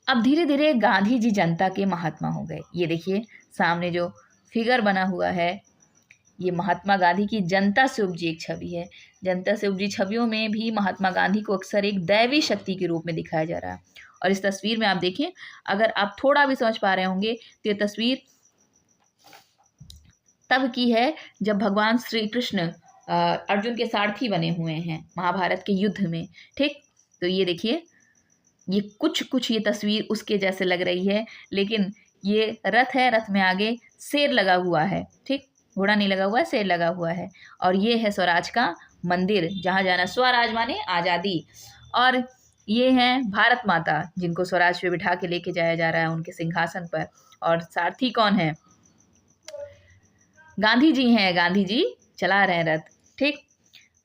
अब धीरे धीरे गांधी जी जनता के महात्मा हो गए। ये देखिए सामने जो फिगर बना हुआ है, ये महात्मा गांधी की जनता से उपजी एक छवि है। जनता से उपजी छवियों में भी महात्मा गांधी को अक्सर एक दैवी शक्ति के रूप में दिखाया जा रहा है। और इस तस्वीर में आप देखें, अगर आप थोड़ा भी समझ पा रहे होंगे तो ये तस्वीर तब की है जब भगवान श्री कृष्ण अर्जुन के सारथी बने हुए हैं महाभारत के युद्ध में। ठीक, तो ये देखिए, ये कुछ ये तस्वीर उसके जैसे लग रही है, लेकिन ये रथ है, रथ में आगे शेर लगा हुआ है। ठीक, घोड़ा नहीं लगा हुआ है, शेर लगा हुआ है। और ये है स्वराज का मंदिर, जहाँ जाना स्वराज माने आज़ादी। और ये हैं भारत माता, जिनको स्वराज पे बिठा के लेके जाया जा रहा है उनके सिंहासन पर। और सारथी कौन है? गांधी जी हैं। गांधी जी चला रहे हैं रथ। ठीक,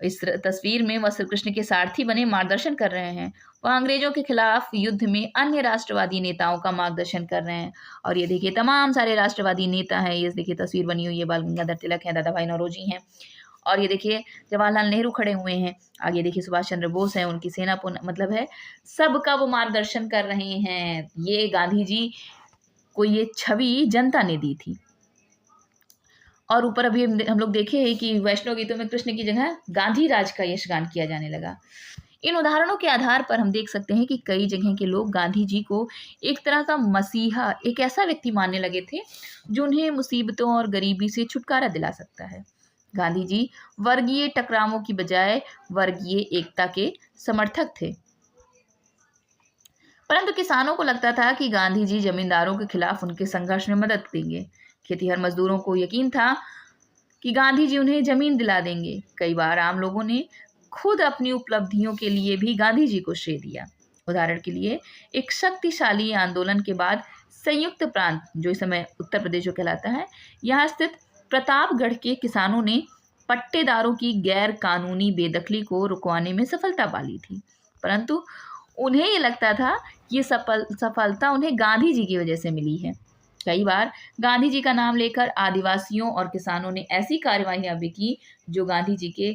इस तस्वीर में वह श्री कृष्ण के सारथी बने मार्गदर्शन कर रहे हैं। वह अंग्रेजों के खिलाफ युद्ध में अन्य राष्ट्रवादी नेताओं का मार्गदर्शन कर रहे हैं। और ये देखिए तमाम सारे राष्ट्रवादी नेता हैं। ये देखिए तस्वीर बनी हुई है, बाल गंगाधर तिलक हैं, दादा भाई नौरोजी हैं। और ये देखिए जवाहरलाल नेहरू खड़े हुए हैं। आगे देखिए सुभाष चंद्र बोस हैं, उनकी सेना मतलब है, सबका वो मार्गदर्शन कर रहे हैं। ये गांधी जी को ये छवि जनता ने दी थी। और ऊपर अभी हम लोग देखे हैं कि वैष्णव गीतों में कृष्ण की जगह गांधी राज का यशगान किया जाने लगा। इन उदाहरणों के आधार पर हम देख सकते हैं कि कई जगह के लोग गांधी जी को एक तरह का मसीहा, एक ऐसा व्यक्ति मानने लगे थे जो उन्हें मुसीबतों और गरीबी से छुटकारा दिला सकता है। गांधी जी वर्गीय टकरावों की बजाय वर्गीय एकता के समर्थक थे। परंतु किसानों को लगता था कि गांधी जी जमींदारों के खिलाफ उनके संघर्ष में मदद देंगे। खेतीहर मजदूरों को यकीन था कि गांधी जी उन्हें जमीन दिला देंगे। कई बार आम लोगों ने खुद अपनी उपलब्धियों के लिए भी गांधी जी को श्रेय दिया। उदाहरण के लिए एक शक्तिशाली आंदोलन के बाद संयुक्त प्रांत, जो इस समय उत्तर प्रदेश कहलाता है, यहाँ स्थित प्रतापगढ़ के किसानों ने पट्टेदारों की गैर कानूनी बेदखली को रुकवाने में सफलता पा ली थी। परंतु उन्हें ये लगता था ये सफलता उन्हें गांधी जी की वजह से मिली है। कई बार गांधी जी का नाम लेकर आदिवासियों और किसानों ने ऐसी कार्यवाहियां भी की जो गांधी जी के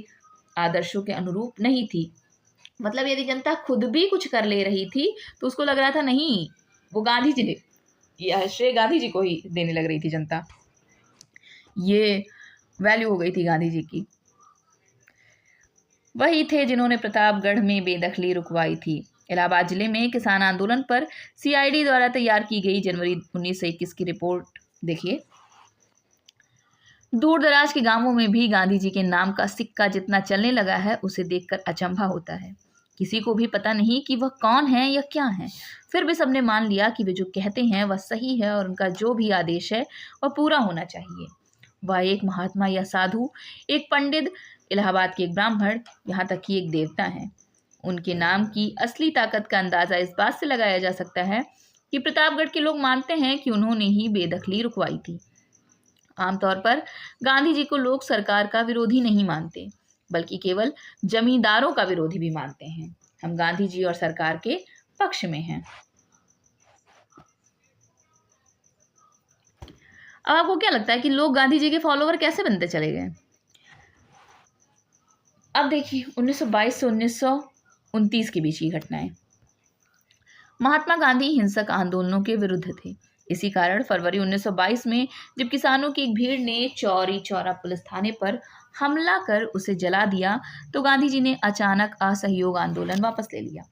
आदर्शों के अनुरूप नहीं थी। मतलब यदि जनता खुद भी कुछ कर ले रही थी तो उसको लग रहा था नहीं, वो गांधी जी ने, यह श्रेय गांधी जी को ही देने लग रही थी जनता। ये वैल्यू हो गई थी गांधी जी की। वही थे जिन्होंने प्रतापगढ़ में बेदखली रुकवाई थी। इलाहाबाद जिले में किसान आंदोलन पर सीआईडी द्वारा तैयार की गई जनवरी 1921 की रिपोर्ट देखिए। दूर दराज के गांवों में भी गांधी जी के नाम का सिक्का जितना चलने लगा है, उसे देखकर अचंभा होता है। किसी को भी पता नहीं कि वह कौन है या क्या है, फिर भी सबने मान लिया कि वे जो कहते हैं वह सही है और उनका जो भी आदेश है वह पूरा होना चाहिए। वह एक महात्मा या साधु, एक पंडित, इलाहाबाद के एक ब्राह्मण, यहाँ तक कि एक देवता है। उनके नाम की असली ताकत का अंदाजा इस बात से लगाया जा सकता है कि प्रतापगढ़ के लोग मानते हैं कि उन्होंने ही बेदखली रुकवाई थी। आमतौर पर गांधी जी को लोग सरकार का विरोधी नहीं मानते, बल्कि केवल जमींदारों का विरोधी भी मानते हैं। हम गांधी जी और सरकार के पक्ष में हैं। अब आपको क्या लगता है कि लोग गांधी जी के फॉलोवर कैसे बनते चले गए? अब देखिए 1922 से 1929 के बीच की घटनाएं। महात्मा गांधी हिंसक आंदोलनों के विरुद्ध थे। इसी कारण फरवरी 1922 में जब किसानों की एक भीड़ ने चौरी चौरा पुलिस थाने पर हमला कर उसे जला दिया, तो गांधी जी ने अचानक असहयोग आंदोलन वापस ले लिया।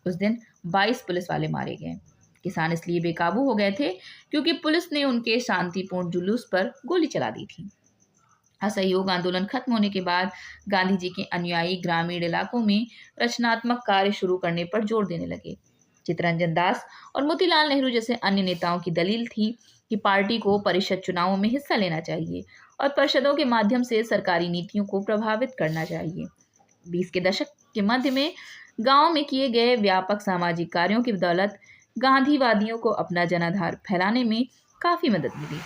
उस दिन 22 पुलिस वाले मारे गए। किसान इसलिए बेकाबू हो गए थे क्योंकि पुलिस ने उनके शांतिपूर्ण जुलूस पर गोली चला दी थी। असहयोग आंदोलन खत्म होने के बाद गांधी जी के अनुयायी ग्रामीण इलाकों में रचनात्मक कार्य शुरू करने पर जोर देने लगे। चित्तरंजन दास और मोतीलाल नेहरू जैसे अन्य नेताओं की दलील थी कि पार्टी को परिषद चुनावों में हिस्सा लेना चाहिए और परिषदों के माध्यम से सरकारी नीतियों को प्रभावित करना चाहिए। 20 के दशक के मध्य में गांव में किए गए व्यापक सामाजिक कार्यों की बदौलत गांधीवादियों को अपना जनाधार फैलाने में काफी मदद मिली।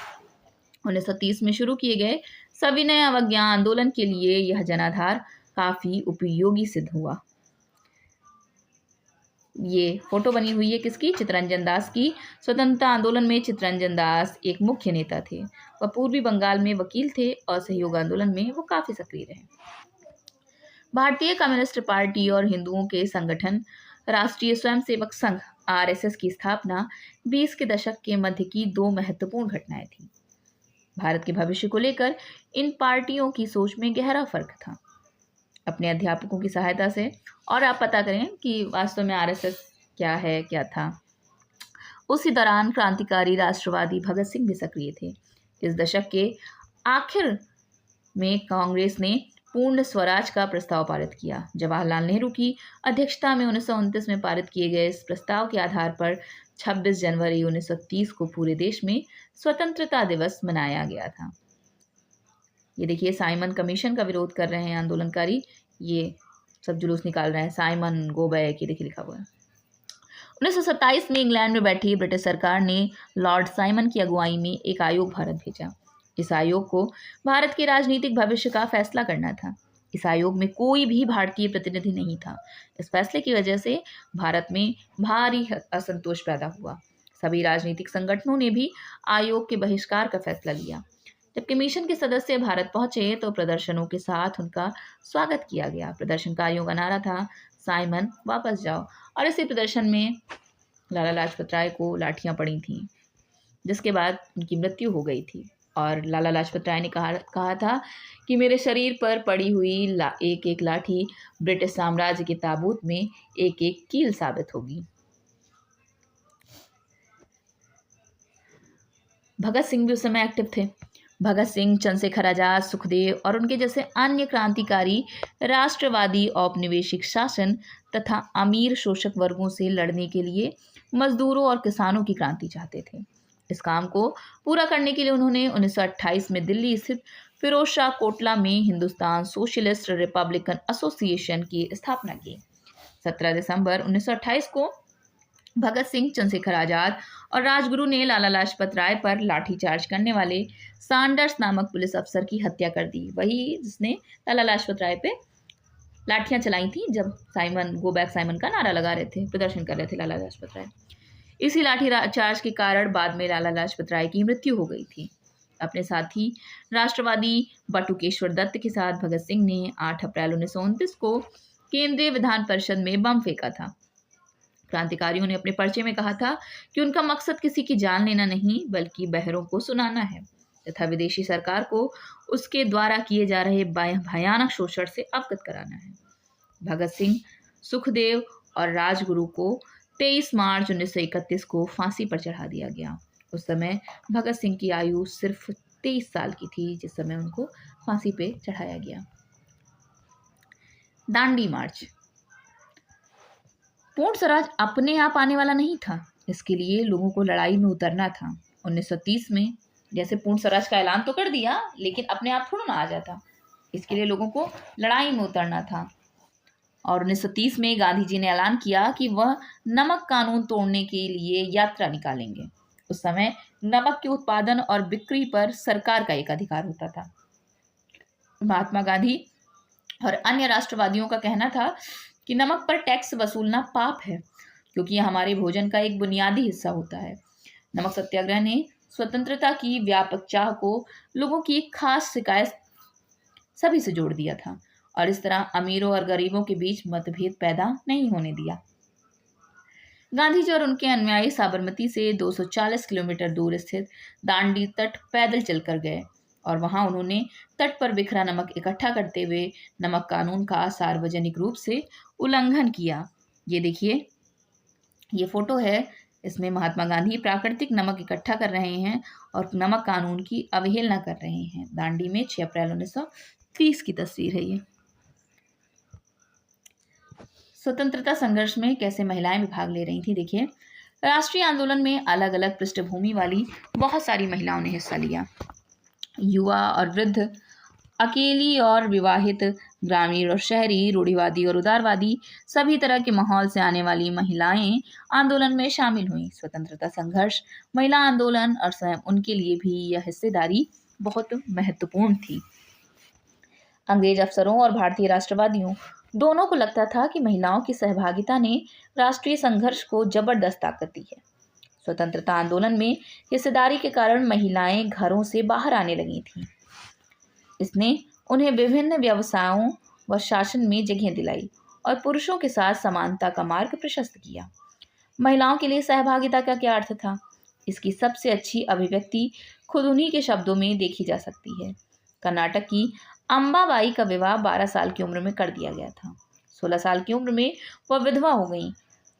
1930 में शुरू किए गए सविनय अवज्ञा आंदोलन के लिए यह जनाधार काफी उपयोगी सिद्ध हुआ। ये फोटो बनी हुई है किसकी? चित्तरंजन दास की। स्वतंत्रता आंदोलन में चित्तरंजन दास एक मुख्य नेता थे। वह पूर्वी बंगाल में वकील थे और सहयोग आंदोलन में वो काफी सक्रिय रहे। भारतीय कम्युनिस्ट पार्टी और हिंदुओं के संगठन राष्ट्रीय स्वयंसेवक संघ आरएसएस की स्थापना 20 के दशक के मध्य की दो महत्वपूर्ण घटनाएं थी। भारत के भविष्य को लेकर इन पार्टियों की सोच में गहरा फर्क था। अपने अध्यापकों की सहायता से, और आप पता करें कि वास्तव में आरएसएस क्या है, क्या था। उसी दौरान क्रांतिकारी राष्ट्रवादी भगत सिंह भी सक्रिय थे। इस दशक के आखिर में कांग्रेस ने पूर्ण स्वराज का प्रस्ताव पारित किया। जवाहरलाल नेहरू की अध्यक्षता में 1929 में पारित किए गए इस प्रस्ताव के आधार पर 26 जनवरी 1930 को पूरे देश में स्वतंत्रता दिवस मनाया गया था। ये देखिए साइमन कमीशन का विरोध कर रहे हैं आंदोलनकारी, ये सब जुलूस निकाल रहे हैं। साइमन गो बैक, ये देखिए लिखा हुआ है। 1927 में इंग्लैंड में बैठी ब्रिटिश सरकार ने लॉर्ड साइमन की अगुवाई में एक आयोग भारत भेजा। इस आयोग को भारत के राजनीतिक भविष्य का फैसला करना था। इस आयोग में कोई भी भारतीय प्रतिनिधि नहीं था। इस फैसले की वजह से भारत में भारी असंतोष पैदा हुआ। सभी राजनीतिक संगठनों ने भी आयोग के बहिष्कार का फैसला लिया। जब कमीशन के सदस्य भारत पहुंचे तो प्रदर्शनों के साथ उनका स्वागत किया गया। प्रदर्शनकारियों का नारा था, साइमन वापस जाओ। और इसी प्रदर्शन में लाला लाजपत राय को लाठियां पड़ी थीं, जिसके बाद उनकी मृत्यु हो गई थी। और लाला लाजपत राय ने कहा था कि मेरे शरीर पर पड़ी हुई एक एक लाठी ब्रिटिश साम्राज्य के ताबूत में एक एक कील साबित होगी। भगत सिंह भी उस समय एक्टिव थे। भगत सिंह, चंद्रशेखर आजाद, सुखदेव और उनके जैसे अन्य क्रांतिकारी राष्ट्रवादी औपनिवेशिक शासन तथा अमीर शोषक वर्गों से लड़ने के लिए मजदूरों और किसानों की क्रांति चाहते थे। इस काम को पूरा करने के लिए उन्होंने 1928 में दिल्ली स्थित फिरोज शाह कोटला में हिंदुस्तान सोशलिस्ट रिपब्लिकन एसोसिएशन की स्थापना की। 17 दिसंबर 1928 को भगत सिंह, चंद्रशेखर आजाद और राजगुरु ने लाला लाजपत राय पर लाठीचार्ज करने वाले सैंडर्स नामक पुलिस अफसर की हत्या कर दी। वही जिसने लाला लाजपत राय पे लाठियां चलाई थी जब साइमन गो बैक साइमन का नारा लगा रहे थे, प्रदर्शन कर रहे थे लाला लाजपत राय। इसी लाठीचार्ज के कारण बाद में लाला लाजपत राय की मृत्यु हो गई थी। अपने साथी राष्ट्रवादी बटुकेश्वर दत्त के साथ भगत सिंह ने 8 अप्रैल 1929 को केंद्रीय विधान परिषद में बम फेंका था। क्रांतिकारियों ने अपने पर्चे में कहा था कि उनका मकसद किसी की जान लेना नहीं बल्कि बहरों को सुनाना है तथा विदेशी सरकार को उसके द्वारा किए जा रहे भयानक शोषण से अवगत कराना है। भगत सिंह, सुखदेव और राजगुरु को 23 मार्च 1931 को फांसी पर चढ़ा दिया गया। उस समय भगत सिंह की आयु सिर्फ 23 साल की थी जिस समय उनको फांसी पे चढ़ाया गया। दांडी मार्च। पूर्ण स्वराज अपने आप आने वाला नहीं था, इसके लिए लोगों को लड़ाई में उतरना था। 1930 में जैसे पूर्ण स्वराज का ऐलान तो कर दिया लेकिन अपने आप थोड़ा ना आ जाता, इसके लिए लोगों को लड़ाई में उतरना था। और 1930 में गांधी जी ने ऐलान किया कि वह नमक कानून तोड़ने के लिए यात्रा निकालेंगे। उस समय नमक के उत्पादन और बिक्री पर सरकार का एक अधिकार होता था। महात्मा गांधी और अन्य राष्ट्रवादियों का कहना था कि नमक पर टैक्स वसूलना पाप है क्योंकि यह हमारे भोजन का एक बुनियादी हिस्सा होता है। नमक सत्याग्रह ने स्वतंत्रता की व्यापक चाह को लोगों की एक खास शिकायत सभी से जोड़ दिया था और इस तरह अमीरों और गरीबों के बीच मतभेद पैदा नहीं होने दिया। गांधी जी और उनके अनुयायी साबरमती से 240 किलोमीटर दूर स्थित दांडी तट पैदल चलकर गए और वहां उन्होंने तट पर बिखरा नमक इकट्ठा करते हुए नमक कानून का सार्वजनिक रूप से उल्लंघन किया। ये देखिए, ये फोटो है। इसमें महात्मा गांधी प्राकृतिक नमक इकट्ठा कर रहे हैं और नमक कानून की अवहेलना कर रहे हैं। दांडी में 6 अप्रैल 1930 की तस्वीर है ये। स्वतंत्रता संघर्ष में कैसे महिलाएं भाग ले रही थी, देखिए। राष्ट्रीय आंदोलन में अलग अलग पृष्ठभूमि वाली बहुत सारी महिलाओं ने हिस्सा लिया। युवा और वृद्ध, अकेली और विवाहित, ग्रामीण और शहरी, रूढ़िवादी और उदारवादी, सभी तरह के माहौल से आने वाली महिलाएं आंदोलन में शामिल हुईं। स्वतंत्रता संघर्ष, महिला आंदोलन और स्वयं उनके लिए भी यह हिस्सेदारी बहुत महत्वपूर्ण थी। अंग्रेज अफसरों और भारतीय राष्ट्रवादियों दोनों को लगता था कि महिलाओं की सहभागिता ने राष्ट्रीय संघर्ष को जबरदस्त ताकत दी है। स्वतंत्रता आंदोलन में हिस्सेदारी के कारण महिलाएं घरों से बाहर आने लगी थीं। इसने उन्हें विभिन्न व्यवसायों व शासन में जगह दिलाई और पुरुषों के साथ समानता का मार्ग प्रशस्त किया। महिलाओं के लिए सहभागिता का क्या अर्थ था? इसकी सबसे अच्छी अभिव्यक्ति खुद उन्हीं के शब्दों में देखी जा सकती है। कर्नाटक की अंबाबाई का विवाह 12 साल की उम्र में कर दिया गया था। 16 साल की उम्र में वह विधवा हो गईं।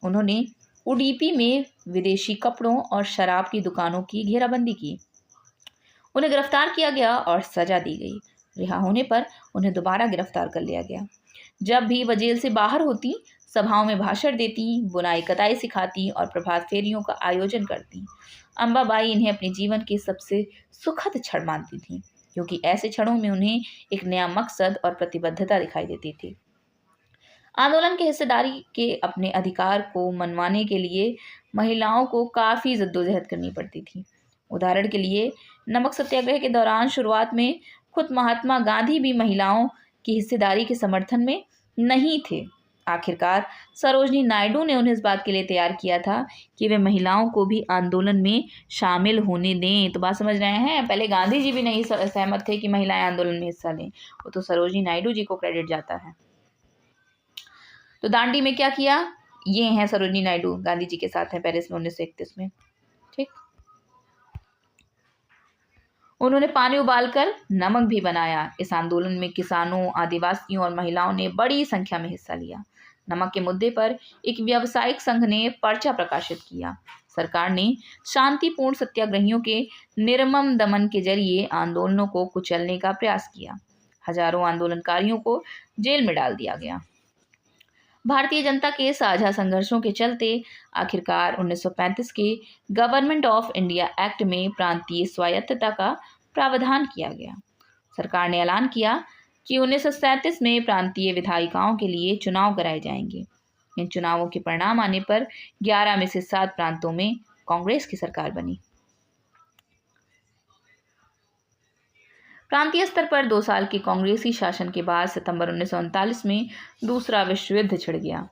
उन्होंने उडुपी में विदेशी कपड़ों और शराब की दुकानों की घेराबंदी की। उन्हें गिरफ्तार किया गया और सजा दी गई। रिहा होने पर उन्हें दोबारा गिरफ्तार कर लिया गया। जब भी वह जेल से बाहर होती, सभाओं में भाषण देती, बुनाई कताई सिखाती और प्रभात फेरियों का आयोजन करती। अंबाबाई इन्हें अपने जीवन के सबसे सुखद क्षण मानती थी, क्योंकि ऐसे क्षणों में उन्हें एक नया मकसद और प्रतिबद्धता दिखाई देती थी। आंदोलन के हिस्सेदारी के अपने अधिकार को मनवाने के लिए महिलाओं को काफ़ी जद्दोजहद करनी पड़ती थी। उदाहरण के लिए, नमक सत्याग्रह के दौरान शुरुआत में खुद महात्मा गांधी भी महिलाओं की हिस्सेदारी के समर्थन में नहीं थे। आखिरकार सरोजनी नायडू ने उन्हें इस बात के लिए तैयार किया था कि वे महिलाओं को भी आंदोलन में शामिल होने दें। तो बात समझ रहे हैं, पहले गांधी जी भी नहीं सहमत थे कि महिलाएं आंदोलन में हिस्सा लें, वो तो सरोजनी नायडू जी को क्रेडिट जाता है। तो दांडी में क्या किया? ये हैं सरोजनी नायडू, गांधी जी के साथ हैं पेरिस में 1931 में। ठीक, उन्होंने पानी उबालकर नमक भी बनाया। इस आंदोलन में किसानों, आदिवासियों और महिलाओं ने बड़ी संख्या में हिस्सा लिया। नमक के मुद्दे पर एक व्यावसायिक संघ ने पर्चा प्रकाशित किया। सरकार ने शांतिपूर्ण सत्याग्रहियों के निर्मम दमन के जरिए आंदोलनों को कुचलने का प्रयास किया। हजारों आंदोलनकारियों को जेल में डाल दिया गया। भारतीय जनता के साझा संघर्षों के चलते आखिरकार 1935 के गवर्नमेंट ऑफ इंडिया एक्ट में प्रांतीय स्वायत्तता का प्रावधान किया गया। सरकार ने ऐलान किया कि 1937 में प्रांतीय विधायिकाओं के लिए चुनाव कराए जाएंगे। इन चुनावों के परिणाम आने पर 11 में से 7 प्रांतों में कांग्रेस की सरकार बनी। प्रांतीय स्तर पर 2 साल के कांग्रेसी शासन के बाद सितंबर 1939 में दूसरा विश्व युद्ध छिड़ गया।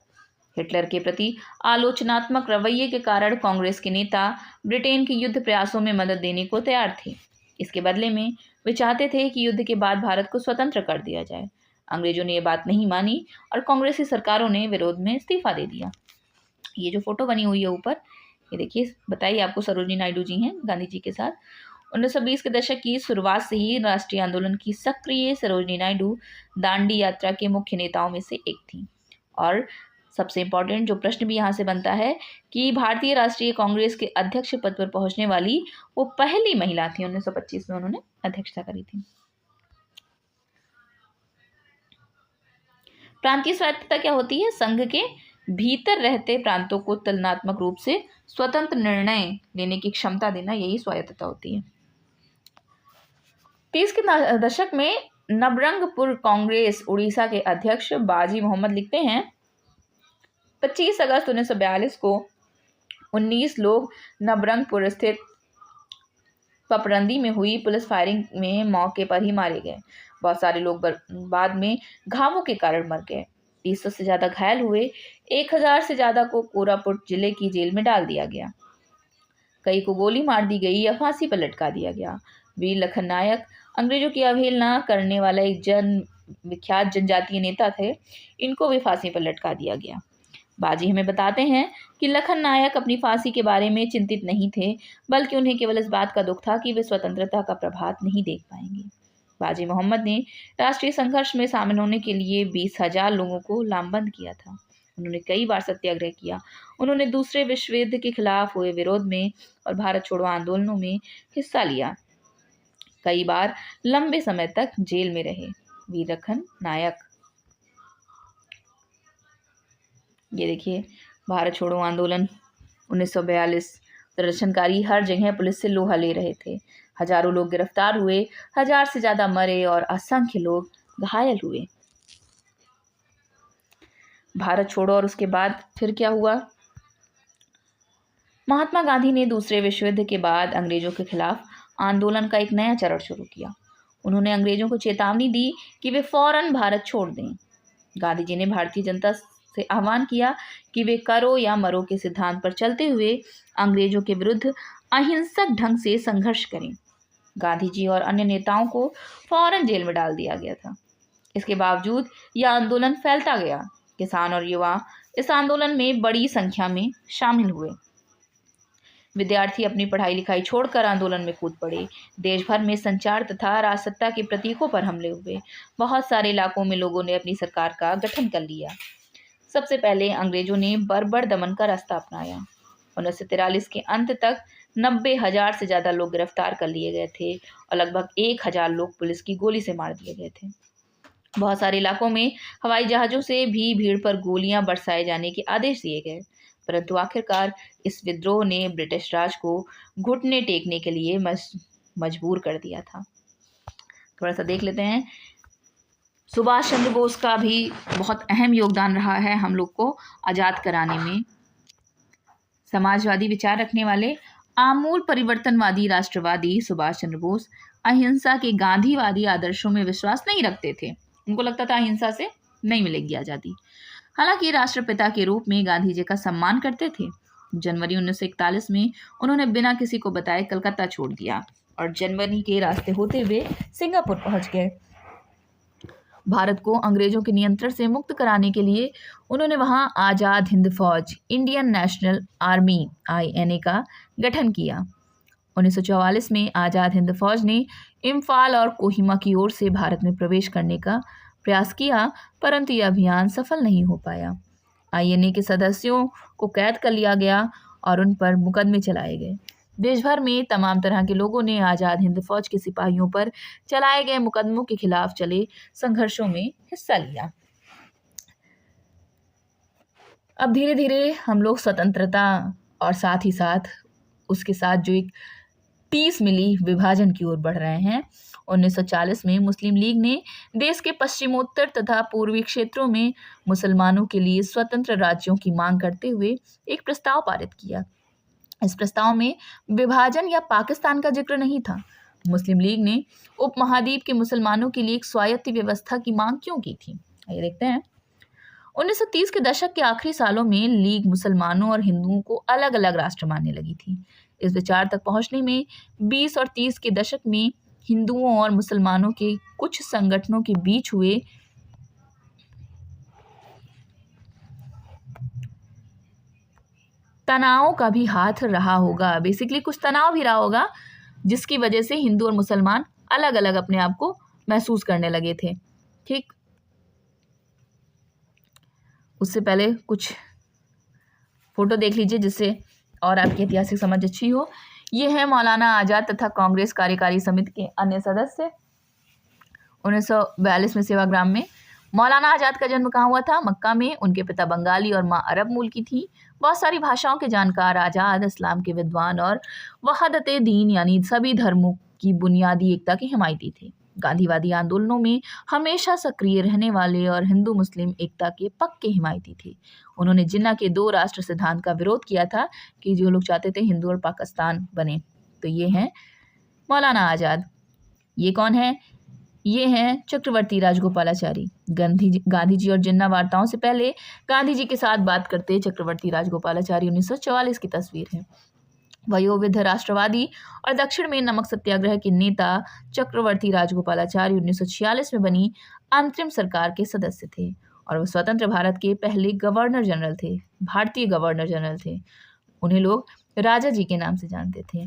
हिटलर के प्रति आलोचनात्मक रवैये के कारण कांग्रेस के नेता ब्रिटेन के युद्ध प्रयासों में मदद देने को तैयार थे। इसके बदले में वे चाहते थे कि युद्ध के बाद भारत को स्वतंत्र कर दिया जाए। अंग्रेजों ने यह बात नहीं मानी और कांग्रेसी सरकारों ने विरोध में इस्तीफा दे दिया। ये जो फोटो बनी हुई है ऊपर, ये देखिए, बताइए आपको, सरोजनी नायडू जी हैं गांधी जी के साथ। 1920 के दशक की शुरुआत से ही राष्ट्रीय आंदोलन की सक्रिय सरोजनी नायडू दांडी यात्रा के मुख्य नेताओं में से एक थी। और सबसे इम्पोर्टेंट जो प्रश्न भी यहाँ से बनता है कि भारतीय राष्ट्रीय कांग्रेस के अध्यक्ष पद पर पहुंचने वाली वो पहली महिला थी। 1925 में उन्होंने अध्यक्षता करी थी। प्रांतीय स्वायत्तता क्या होती है? संघ के भीतर रहते प्रांतों को तुलनात्मक रूप से स्वतंत्र निर्णय लेने की क्षमता देना, यही स्वायत्तता होती है। 30 के दशक में नबरंगपुर कांग्रेस उड़ीसा के अध्यक्ष बाजी मोहम्मद लिखते हैं, 25 अगस्त 1942 को 19 लोग नबरंगपुर स्थित पपरंदी में हुई पुलिस फायरिंग में मौके पर ही मारे गए। बहुत सारे लोग बाद में घावों के कारण मर गए। 300 से ज़्यादा घायल हुए। 1000 से ज़्यादा को कोरापुट जिले की जेल में डाल दिया गया। कई को गोली मार दी गई या फांसी पर लटका दिया गया। वीर लखन नायक, अंग्रेजों की अवहेलना करने वाला एक जन विख्यात जनजातीय नेता थे, इनको भी फांसी पर लटका दिया गया। बाजी हमें बताते हैं कि लखन नायक अपनी फांसी के बारे में चिंतित नहीं थे, बल्कि उन्हें केवल इस बात का दुख था कि वे स्वतंत्रता का प्रभात नहीं देख पाएंगे। बाजी मोहम्मद ने राष्ट्रीय संघर्ष में शामिल होने के लिए 20,000 लोगों को लामबंद किया था। उन्होंने कई बार सत्याग्रह किया। उन्होंने दूसरे विश्व युद्ध के खिलाफ हुए विरोध में और भारत छोड़ो आंदोलनों में हिस्सा लिया। कई बार लंबे समय तक जेल में रहे। वीर लखन नायक, ये देखिए, भारत छोड़ो आंदोलन 1942। प्रदर्शनकारी हर जगह पुलिस से लोहा ले रहे थे। हजारों लोग गिरफ्तार हुए, 1000 से ज्यादा मरे और असंख्य लोग घायल हुए। भारत छोड़ो और उसके बाद फिर क्या हुआ? महात्मा गांधी ने दूसरे विश्व युद्ध के बाद अंग्रेजों के खिलाफ आंदोलन का एक नया चरण शुरू किया। उन्होंने अंग्रेजों को चेतावनी दी कि वे फौरन भारत छोड़ दें। गांधी जी ने भारतीय जनता से आह्वान किया कि वे करो या मरो के सिद्धांत पर चलते हुए अंग्रेजों के विरुद्ध अहिंसक ढंग से संघर्ष करें। गांधी जी और अन्य नेताओं को फौरन जेल में डाल दिया गया था। इसके बावजूद यह आंदोलन फैलता गया। किसान और युवा इस आंदोलन में बड़ी संख्या में शामिल हुए। विद्यार्थी अपनी पढ़ाई लिखाई छोड़कर आंदोलन में कूद पड़े। देश भर में संचार तथा राजसत्ता के प्रतीकों पर हमले हुए। बहुत सारे इलाकों में लोगों ने अपनी सरकार का गठन कर लिया। सबसे पहले अंग्रेजों ने बर्बर दमन का रास्ता अपनाया। 1943 के अंत तक 90,000 से ज़्यादा लोग गिरफ्तार कर लिए गए थे और लगभग 1,000 लोग पुलिस की गोली से मार दिए गए थे। बहुत सारे इलाकों में हवाई जहाज़ों से भी भीड़ पर गोलियां बरसाए जाने के आदेश दिए गए, परंतु आखिरकार इस विद्रोह ने ब्रिटिश राज को घुटने टेकने के लिए मजबूर कर दिया था। थोड़ा सा देख लेते हैं। सुभाष चंद्र बोस का भी बहुत अहम योगदान रहा है हम लोग को आज़ाद कराने में। समाजवादी विचार रखने वाले आमूल परिवर्तनवादी राष्ट्रवादी सुभाष चंद्र बोस अहिंसा के गांधीवादी आदर्शों में विश्वास नहीं रखते थे। उनको लगता था अहिंसा से नहीं मिलेगी आज़ादी। हालांकि राष्ट्रपिता के रूप में गांधी जी का सम्मान करते थे। जनवरी 1941 में उन्होंने बिना किसी को बताए कलकत्ता छोड़ दिया और जर्मनी के रास्ते होते हुए सिंगापुर पहुंच गए। भारत को अंग्रेजों के नियंत्रण से मुक्त कराने के लिए उन्होंने वहां आज़ाद हिंद फौज इंडियन नेशनल आर्मी INA का गठन किया। 1944 में आज़ाद हिंद फौज ने इम्फाल और कोहिमा की ओर से भारत में प्रवेश करने का प्रयास किया, परंतु यह अभियान सफल नहीं हो पाया। INA के सदस्यों को कैद कर लिया गया और उन पर मुकदमे चलाए गए। देश भर में तमाम तरह के लोगों ने आज़ाद हिंद फौज के सिपाहियों पर चलाए गए मुकदमों के खिलाफ चले संघर्षों में हिस्सा लिया। अब धीरे धीरे हम लोग स्वतंत्रता और साथ ही साथ उसके साथ जो एक टीस मिली विभाजन की ओर बढ़ रहे हैं। 1940 में मुस्लिम लीग ने देश के पश्चिमोत्तर तथा पूर्वी क्षेत्रों में मुसलमानों के लिए स्वतंत्र राज्यों की मांग करते हुए एक प्रस्ताव पारित किया। इस प्रस्ताव में विभाजन या पाकिस्तान का जिक्र नहीं था। मुस्लिम लीग ने उपमहाद्वीप के मुसलमानों के लिए एक स्वायत्त व्यवस्था की मांग क्यों की थी, आइए देखते हैं। 1930 के दशक के आखिरी सालों में लीग मुसलमानों और हिंदुओं को अलग अलग राष्ट्र मानने लगी थी। इस विचार तक पहुंचने में 20 और 30 के दशक में हिंदुओं और मुसलमानों के कुछ संगठनों के बीच हुए तनाव का भी हाथ रहा होगा। बेसिकली कुछ तनाव भी रहा होगा जिसकी वजह से हिंदू और मुसलमान अलग अलग अपने आप को महसूस करने लगे थे। ठीक, उससे पहले कुछ फोटो देख लीजिए जिससे और आपकी ऐतिहासिक समझ अच्छी हो। ये है मौलाना आज़ाद तथा कांग्रेस कार्यकारी समिति के अन्य सदस्य। 1942 में सेवाग्राम में। मौलाना आज़ाद का जन्म कहाँ हुआ था? मक्का में। उनके पिता बंगाली और माँ अरब मूल की थी। बहुत सारी भाषाओं के जानकार, आज़ाद, इस्लाम के विद्वान और वहदत दीन यानी सभी धर्मों की बुनियादी एकता के हिमायती थे। गांधीवादी आंदोलनों में हमेशा सक्रिय रहने वाले और हिंदू मुस्लिम एकता के पक्के हिमायती थे। उन्होंने जिन्ना के 2 राष्ट्र सिद्धांत का विरोध किया था कि जो लोग चाहते थे हिंदू और पाकिस्तान बने। तो ये हैं मौलाना आज़ाद। ये कौन है? ये हैं चक्रवर्ती राजगोपालाचारी। गांधी जी और जिन्ना वार्ताओं से पहले गांधी जी के साथ बात करते चक्रवर्ती राजगोपालाचारी 1944 की तस्वीर है। वयोवृद्ध राष्ट्रवादी और दक्षिण में नमक सत्याग्रह के नेता चक्रवर्ती राजगोपालाचारी 1946 में बनी अंतरिम सरकार के सदस्य थे और वो स्वतंत्र भारत के पहले गवर्नर जनरल थे, भारतीय गवर्नर जनरल थे। उन्हें लोग राजा जी के नाम से जानते थे।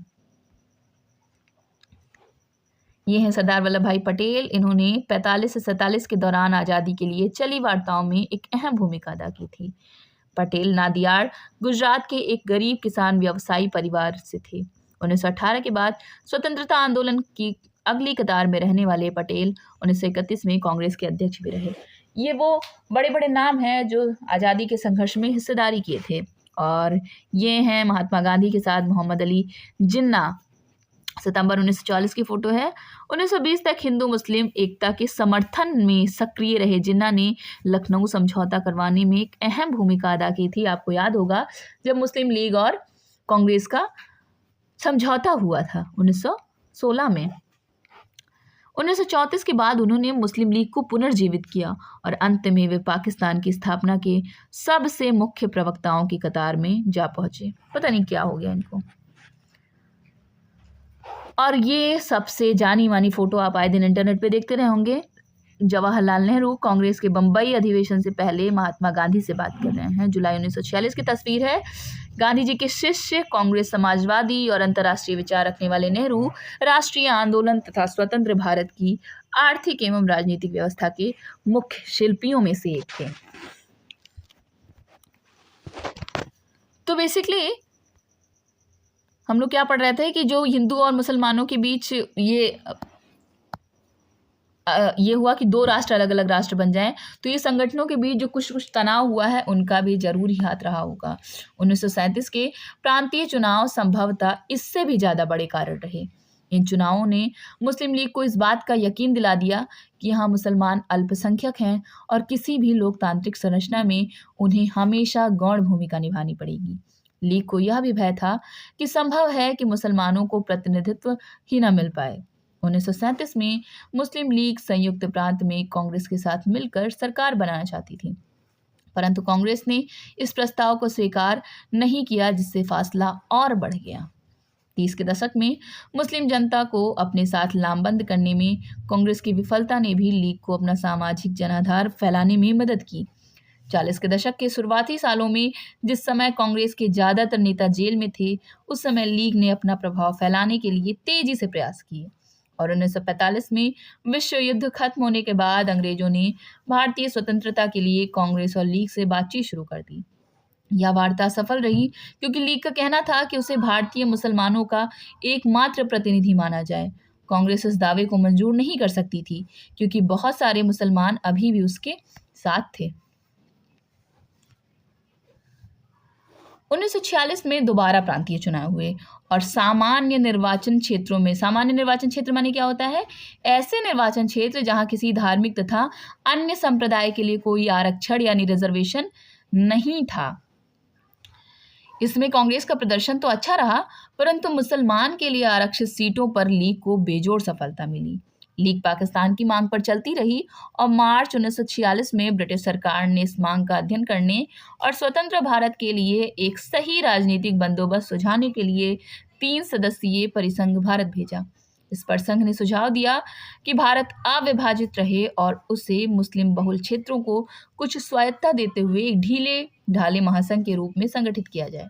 ये हैं सरदार वल्लभ भाई पटेल। इन्होंने 45 से 47 के दौरान आज़ादी के लिए चली वार्ताओं में एक अहम भूमिका अदा की थी। पटेल नादियाड, गुजरात के एक गरीब किसान व्यवसायी परिवार से थे। 1918 के बाद स्वतंत्रता आंदोलन की अगली कतार में रहने वाले पटेल 1931 में कांग्रेस के अध्यक्ष भी रहे। ये वो बड़े बड़े नाम हैं जो आज़ादी के संघर्ष में हिस्सेदारी किए थे। और ये हैं महात्मा गांधी के साथ मोहम्मद अली जिन्ना। सितंबर 1940 की फोटो है। 1920 तक हिंदू मुस्लिम एकता के समर्थन में सक्रिय रहे जिन्ना ने लखनऊ समझौता करवाने में एक अहम भूमिका अदा की थी। आपको याद होगा जब मुस्लिम लीग और कांग्रेस का समझौता हुआ था 1916 में। 1934 के बाद उन्होंने मुस्लिम लीग को पुनर्जीवित किया और अंत में वे पाकिस्तान की स्थापना के सबसे मुख्य प्रवक्ताओं की कतार में जा पहुंचे। पता नहीं क्या हो गया इनको। और ये सबसे जानी मानी फोटो आप आए दिन इंटरनेट पे देखते रहे होंगे। जवाहरलाल नेहरू कांग्रेस के बम्बई अधिवेशन से पहले महात्मा गांधी से बात कर रहे हैं। जुलाई 1946 की तस्वीर है। गांधी जी के शिष्य, कांग्रेस, समाजवादी और अंतर्राष्ट्रीय विचार रखने वाले नेहरू राष्ट्रीय आंदोलन तथा स्वतंत्र भारत की आर्थिक एवं राजनीतिक व्यवस्था के मुख्य शिल्पियों में से एक थे। तो बेसिकली हम लोग क्या पढ़ रहे थे कि जो हिंदू और मुसलमानों के बीच ये हुआ कि दो राष्ट्र अलग अलग राष्ट्र बन जाएं, तो ये संगठनों के बीच जो कुछ तनाव हुआ है उनका भी जरूर ही हाथ रहा होगा। 1937 के प्रांतीय चुनाव संभवतः इससे भी ज़्यादा बड़े कारण रहे। इन चुनावों ने मुस्लिम लीग को इस बात का यकीन दिला दिया कि यहाँ मुसलमान अल्पसंख्यक हैं और किसी भी लोकतांत्रिक संरचना में उन्हें हमेशा गौण भूमिका निभानी पड़ेगी। लीग को यह भी भय था कि संभव है कि मुसलमानों को प्रतिनिधित्व ही न मिल पाए। 1937 में मुस्लिम लीग संयुक्त प्रांत में कांग्रेस के साथ मिलकर सरकार बनाना चाहती थी, परंतु कांग्रेस ने इस प्रस्ताव को स्वीकार नहीं किया, जिससे फासला और बढ़ गया। 30 के दशक में मुस्लिम जनता को अपने साथ लामबंद करने में कांग्रेस की विफलता ने भी लीग को अपना सामाजिक जनाधार फैलाने में मदद की। 40 के दशक के शुरुआती सालों में जिस समय कांग्रेस के ज़्यादातर नेता जेल में थे, उस समय लीग ने अपना प्रभाव फैलाने के लिए तेजी से प्रयास किए और 1945 में विश्व युद्ध खत्म होने के बाद अंग्रेजों ने भारतीय स्वतंत्रता के लिए कांग्रेस और लीग से बातचीत शुरू कर दी। यह वार्ता सफल रही क्योंकि लीग का कहना था कि उसे भारतीय मुसलमानों का एकमात्र प्रतिनिधि माना जाए। कांग्रेस इस दावे को मंजूर नहीं कर सकती थी क्योंकि बहुत सारे मुसलमान अभी भी उसके साथ थे। 1946 में दोबारा प्रांतीय चुनाव हुए और सामान्य निर्वाचन क्षेत्र माने क्या होता है? ऐसे निर्वाचन क्षेत्र जहां किसी धार्मिक तथा अन्य संप्रदाय के लिए कोई आरक्षण यानी रिजर्वेशन नहीं था। इसमें कांग्रेस का प्रदर्शन तो अच्छा रहा, परंतु मुसलमान के लिए आरक्षित सीटों पर लीग को बेजोड़ सफलता मिली। लीग पाकिस्तान की मांग पर चलती रही और मार्च 1946 में ब्रिटिश सरकार ने इस मांग का अध्ययन करने और स्वतंत्र भारत के लिए एक सही राजनीतिक बंदोबस्त सुझाने के लिए 3 सदस्यीय परिसंघ भारत भेजा। इस परिसंघ ने सुझाव दिया कि भारत अविभाजित रहे और उसे मुस्लिम बहुल क्षेत्रों को कुछ स्वायत्तता देते हुए एक ढीले ढाले महासंघ के रूप में संगठित किया जाए।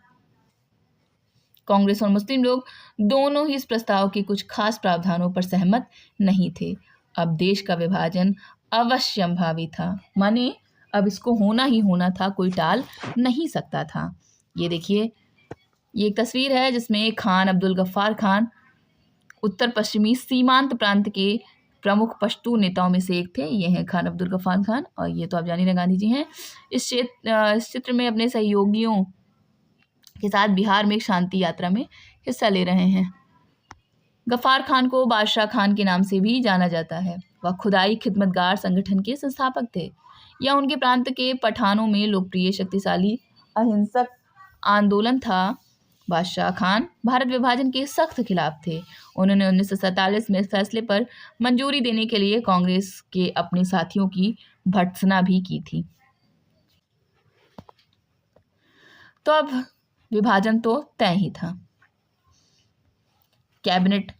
कांग्रेस और मुस्लिम लोग दोनों ही इस प्रस्ताव के कुछ खास प्रावधानों पर सहमत नहीं थे। अब देश का विभाजन अवश्यंभावी था, माने अब इसको होना ही होना था, कोई टाल नहीं सकता था। ये देखिए, ये एक तस्वीर है जिसमें खान अब्दुल गफ्फार खान उत्तर पश्चिमी सीमांत प्रांत के प्रमुख पश्तू नेताओं में से एक थे। ये हैं खान अब्दुल गफ्फार खान और ये तो आप जान ही रहे गांधी जी हैं। इस चित्र में अपने सहयोगियों के साथ बिहार में एक शांति यात्रा में हिस्सा ले रहे हैं। गफ्फार खान को बादशाह खान के नाम से भी जाना जाता है। वह खुदाई खिदमतगार संगठन के संस्थापक थे। यह उनके प्रांत के पठानों में लोकप्रिय शक्तिशाली अहिंसक आंदोलन था। बादशाह खान भारत विभाजन के सख्त खिलाफ थे। उन्होंने 1947 में इस फैसले पर मंजूरी देने के लिए कांग्रेस के अपने साथियों की भर्त्सना भी की थी। तो अब विभाजन तो तय ही था। कैबिनेट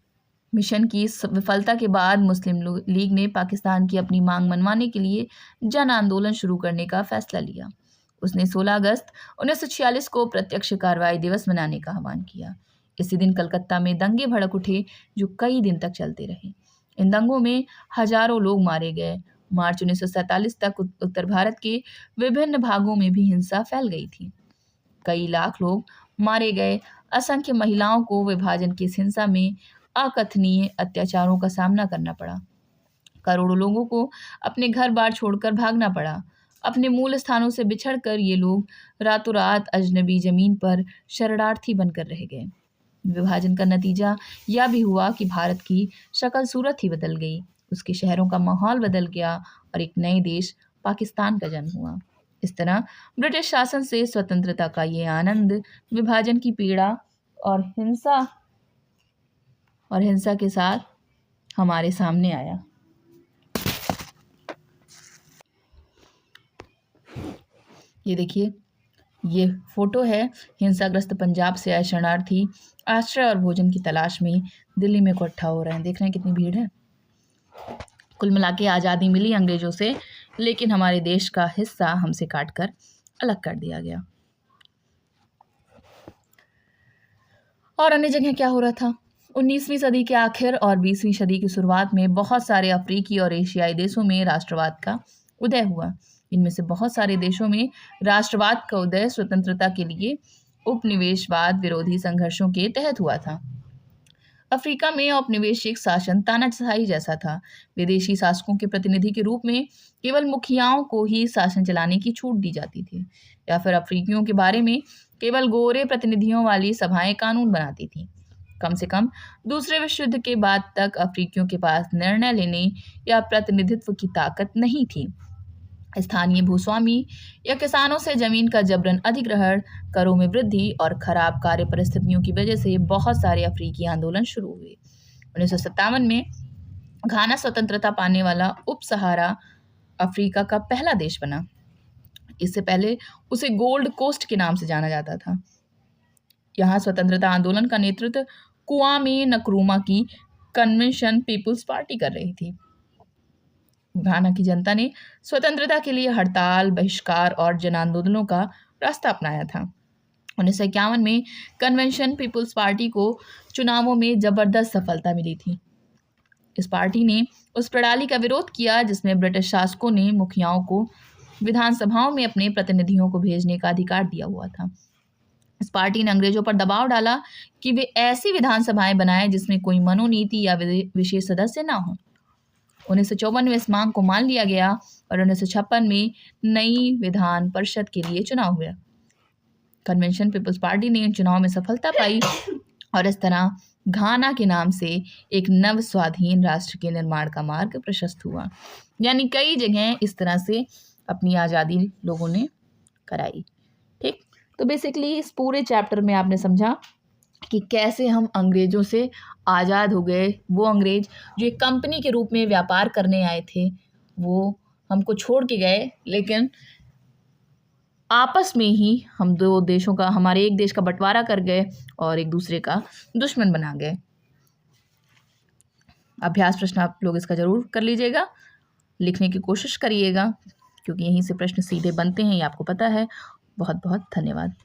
मिशन की विफलता के बाद मुस्लिम लीग ने पाकिस्तान की अपनी मांग मनवाने के लिए जन आंदोलन शुरू करने का फैसला लिया। उसने 16 अगस्त 1946 को प्रत्यक्ष कार्रवाई दिवस मनाने का आह्वान किया। इसी दिन कलकत्ता में दंगे भड़क उठे जो कई दिन तक चलते रहे। इन दंगों में हजारों लोग मारे गए। मार्च 1947 तक उत्तर भारत के विभिन्न भागों में भी हिंसा फैल गई थी। कई लाख लोग मारे गए। असंख्य महिलाओं को विभाजन की इस हिंसा में अकथनीय अत्याचारों का सामना करना पड़ा। करोड़ों लोगों को अपने घर बार छोड़कर भागना पड़ा। अपने मूल स्थानों से बिछड़कर ये लोग रातों रात अजनबी जमीन पर शरणार्थी बनकर रह गए। विभाजन का नतीजा यह भी हुआ कि भारत की शक्ल सूरत ही बदल गई। उसके शहरों का माहौल बदल गया और एक नए देश पाकिस्तान का जन्म हुआ। इस तरह ब्रिटिश शासन से स्वतंत्रता का ये आनंद विभाजन की पीड़ा और हिंसा के साथ हमारे सामने आया। ये देखिए, ये फोटो है हिंसाग्रस्त पंजाब से आए शरणार्थी आश्रय और भोजन की तलाश में दिल्ली में इकट्ठा हो रहे हैं। देख रहे हैं कितनी भीड़ है। कुल मिला के आज़ादी मिली अंग्रेजों से, लेकिन हमारे देश का हिस्सा हमसे काटकर अलग कर दिया गया। और अन्य जगह क्या हो रहा था? 19वीं सदी के आखिर और 20वीं सदी की शुरुआत में बहुत सारे अफ्रीकी और एशियाई देशों में राष्ट्रवाद का उदय हुआ। इनमें से बहुत सारे देशों में राष्ट्रवाद का उदय स्वतंत्रता के लिए उपनिवेशवाद विरोधी संघर्षों के तहत हुआ था। अफ्रीका में औपनिवेशिक शासन तानाशाही जैसा था। विदेशी शासकों के प्रतिनिधि के रूप में केवल मुखियाओं को ही शासन चलाने की छूट दी जाती थी, या फिर अफ्रीकियों के बारे में केवल गोरे प्रतिनिधियों वाली सभाएं कानून बनाती थीं। कम से कम दूसरे विश्व युद्ध के बाद तक अफ्रीकियों के पास निर्णय लेने या प्रतिनिधित्व की ताकत नहीं थी। स्थानीय भूस्वामी या किसानों से जमीन का जबरन अधिग्रहण, करों में वृद्धि और खराब कार्य परिस्थितियों की वजह से बहुत सारे अफ्रीकी आंदोलन शुरू हुए। 1957 में घाना स्वतंत्रता पाने वाला उप सहारा अफ्रीका का पहला देश बना। इससे पहले उसे गोल्ड कोस्ट के नाम से जाना जाता था। यहाँ स्वतंत्रता आंदोलन का नेतृत्व क्वामे नक्रूमा की कन्वेंशन पीपुल्स पार्टी कर रही थी। घाना की जनता ने स्वतंत्रता के लिए हड़ताल, बहिष्कार और जन आंदोलनों का रास्ता अपनाया था। 1951 में कन्वेंशन पीपुल्स पार्टी को चुनावों में जबरदस्त सफलता मिली थी। इस पार्टी ने उस प्रणाली का विरोध किया जिसमें ब्रिटिश शासकों ने मुखियाओं को विधानसभाओं में अपने प्रतिनिधियों को भेजने का अधिकार दिया हुआ था। इस पार्टी ने अंग्रेजों पर दबाव डाला कि वे ऐसी विधानसभाएं बनाएं जिसमें कोई मनोनीति या विशेष सदस्य ना हो। 1954 में इस मांग को मान लिया गया और 1956 में नई विधान परिषद के लिए चुनाव हुआ। कन्वेंशन पीपुल्स पार्टी ने चुनाव में सफलता पाई और इस तरह घाना के नाम से एक नव स्वाधीन राष्ट्र के निर्माण का मार्ग प्रशस्त हुआ। यानी कई जगह इस तरह से अपनी आज़ादी लोगों ने कराई। ठीक, तो बेसिकली इस पूरे चैप्टर में आपने समझा कि कैसे हम अंग्रेज़ों से आज़ाद हो गए। वो अंग्रेज जो एक कंपनी के रूप में व्यापार करने आए थे, वो हमको छोड़ के गए, लेकिन आपस में ही हम दो देशों का, हमारे एक देश का बंटवारा कर गए और एक दूसरे का दुश्मन बना गए। अभ्यास प्रश्न आप लोग इसका ज़रूर कर लीजिएगा, लिखने की कोशिश करिएगा, क्योंकि यहीं से प्रश्न सीधे बनते हैं, ये आपको पता है। बहुत बहुत धन्यवाद।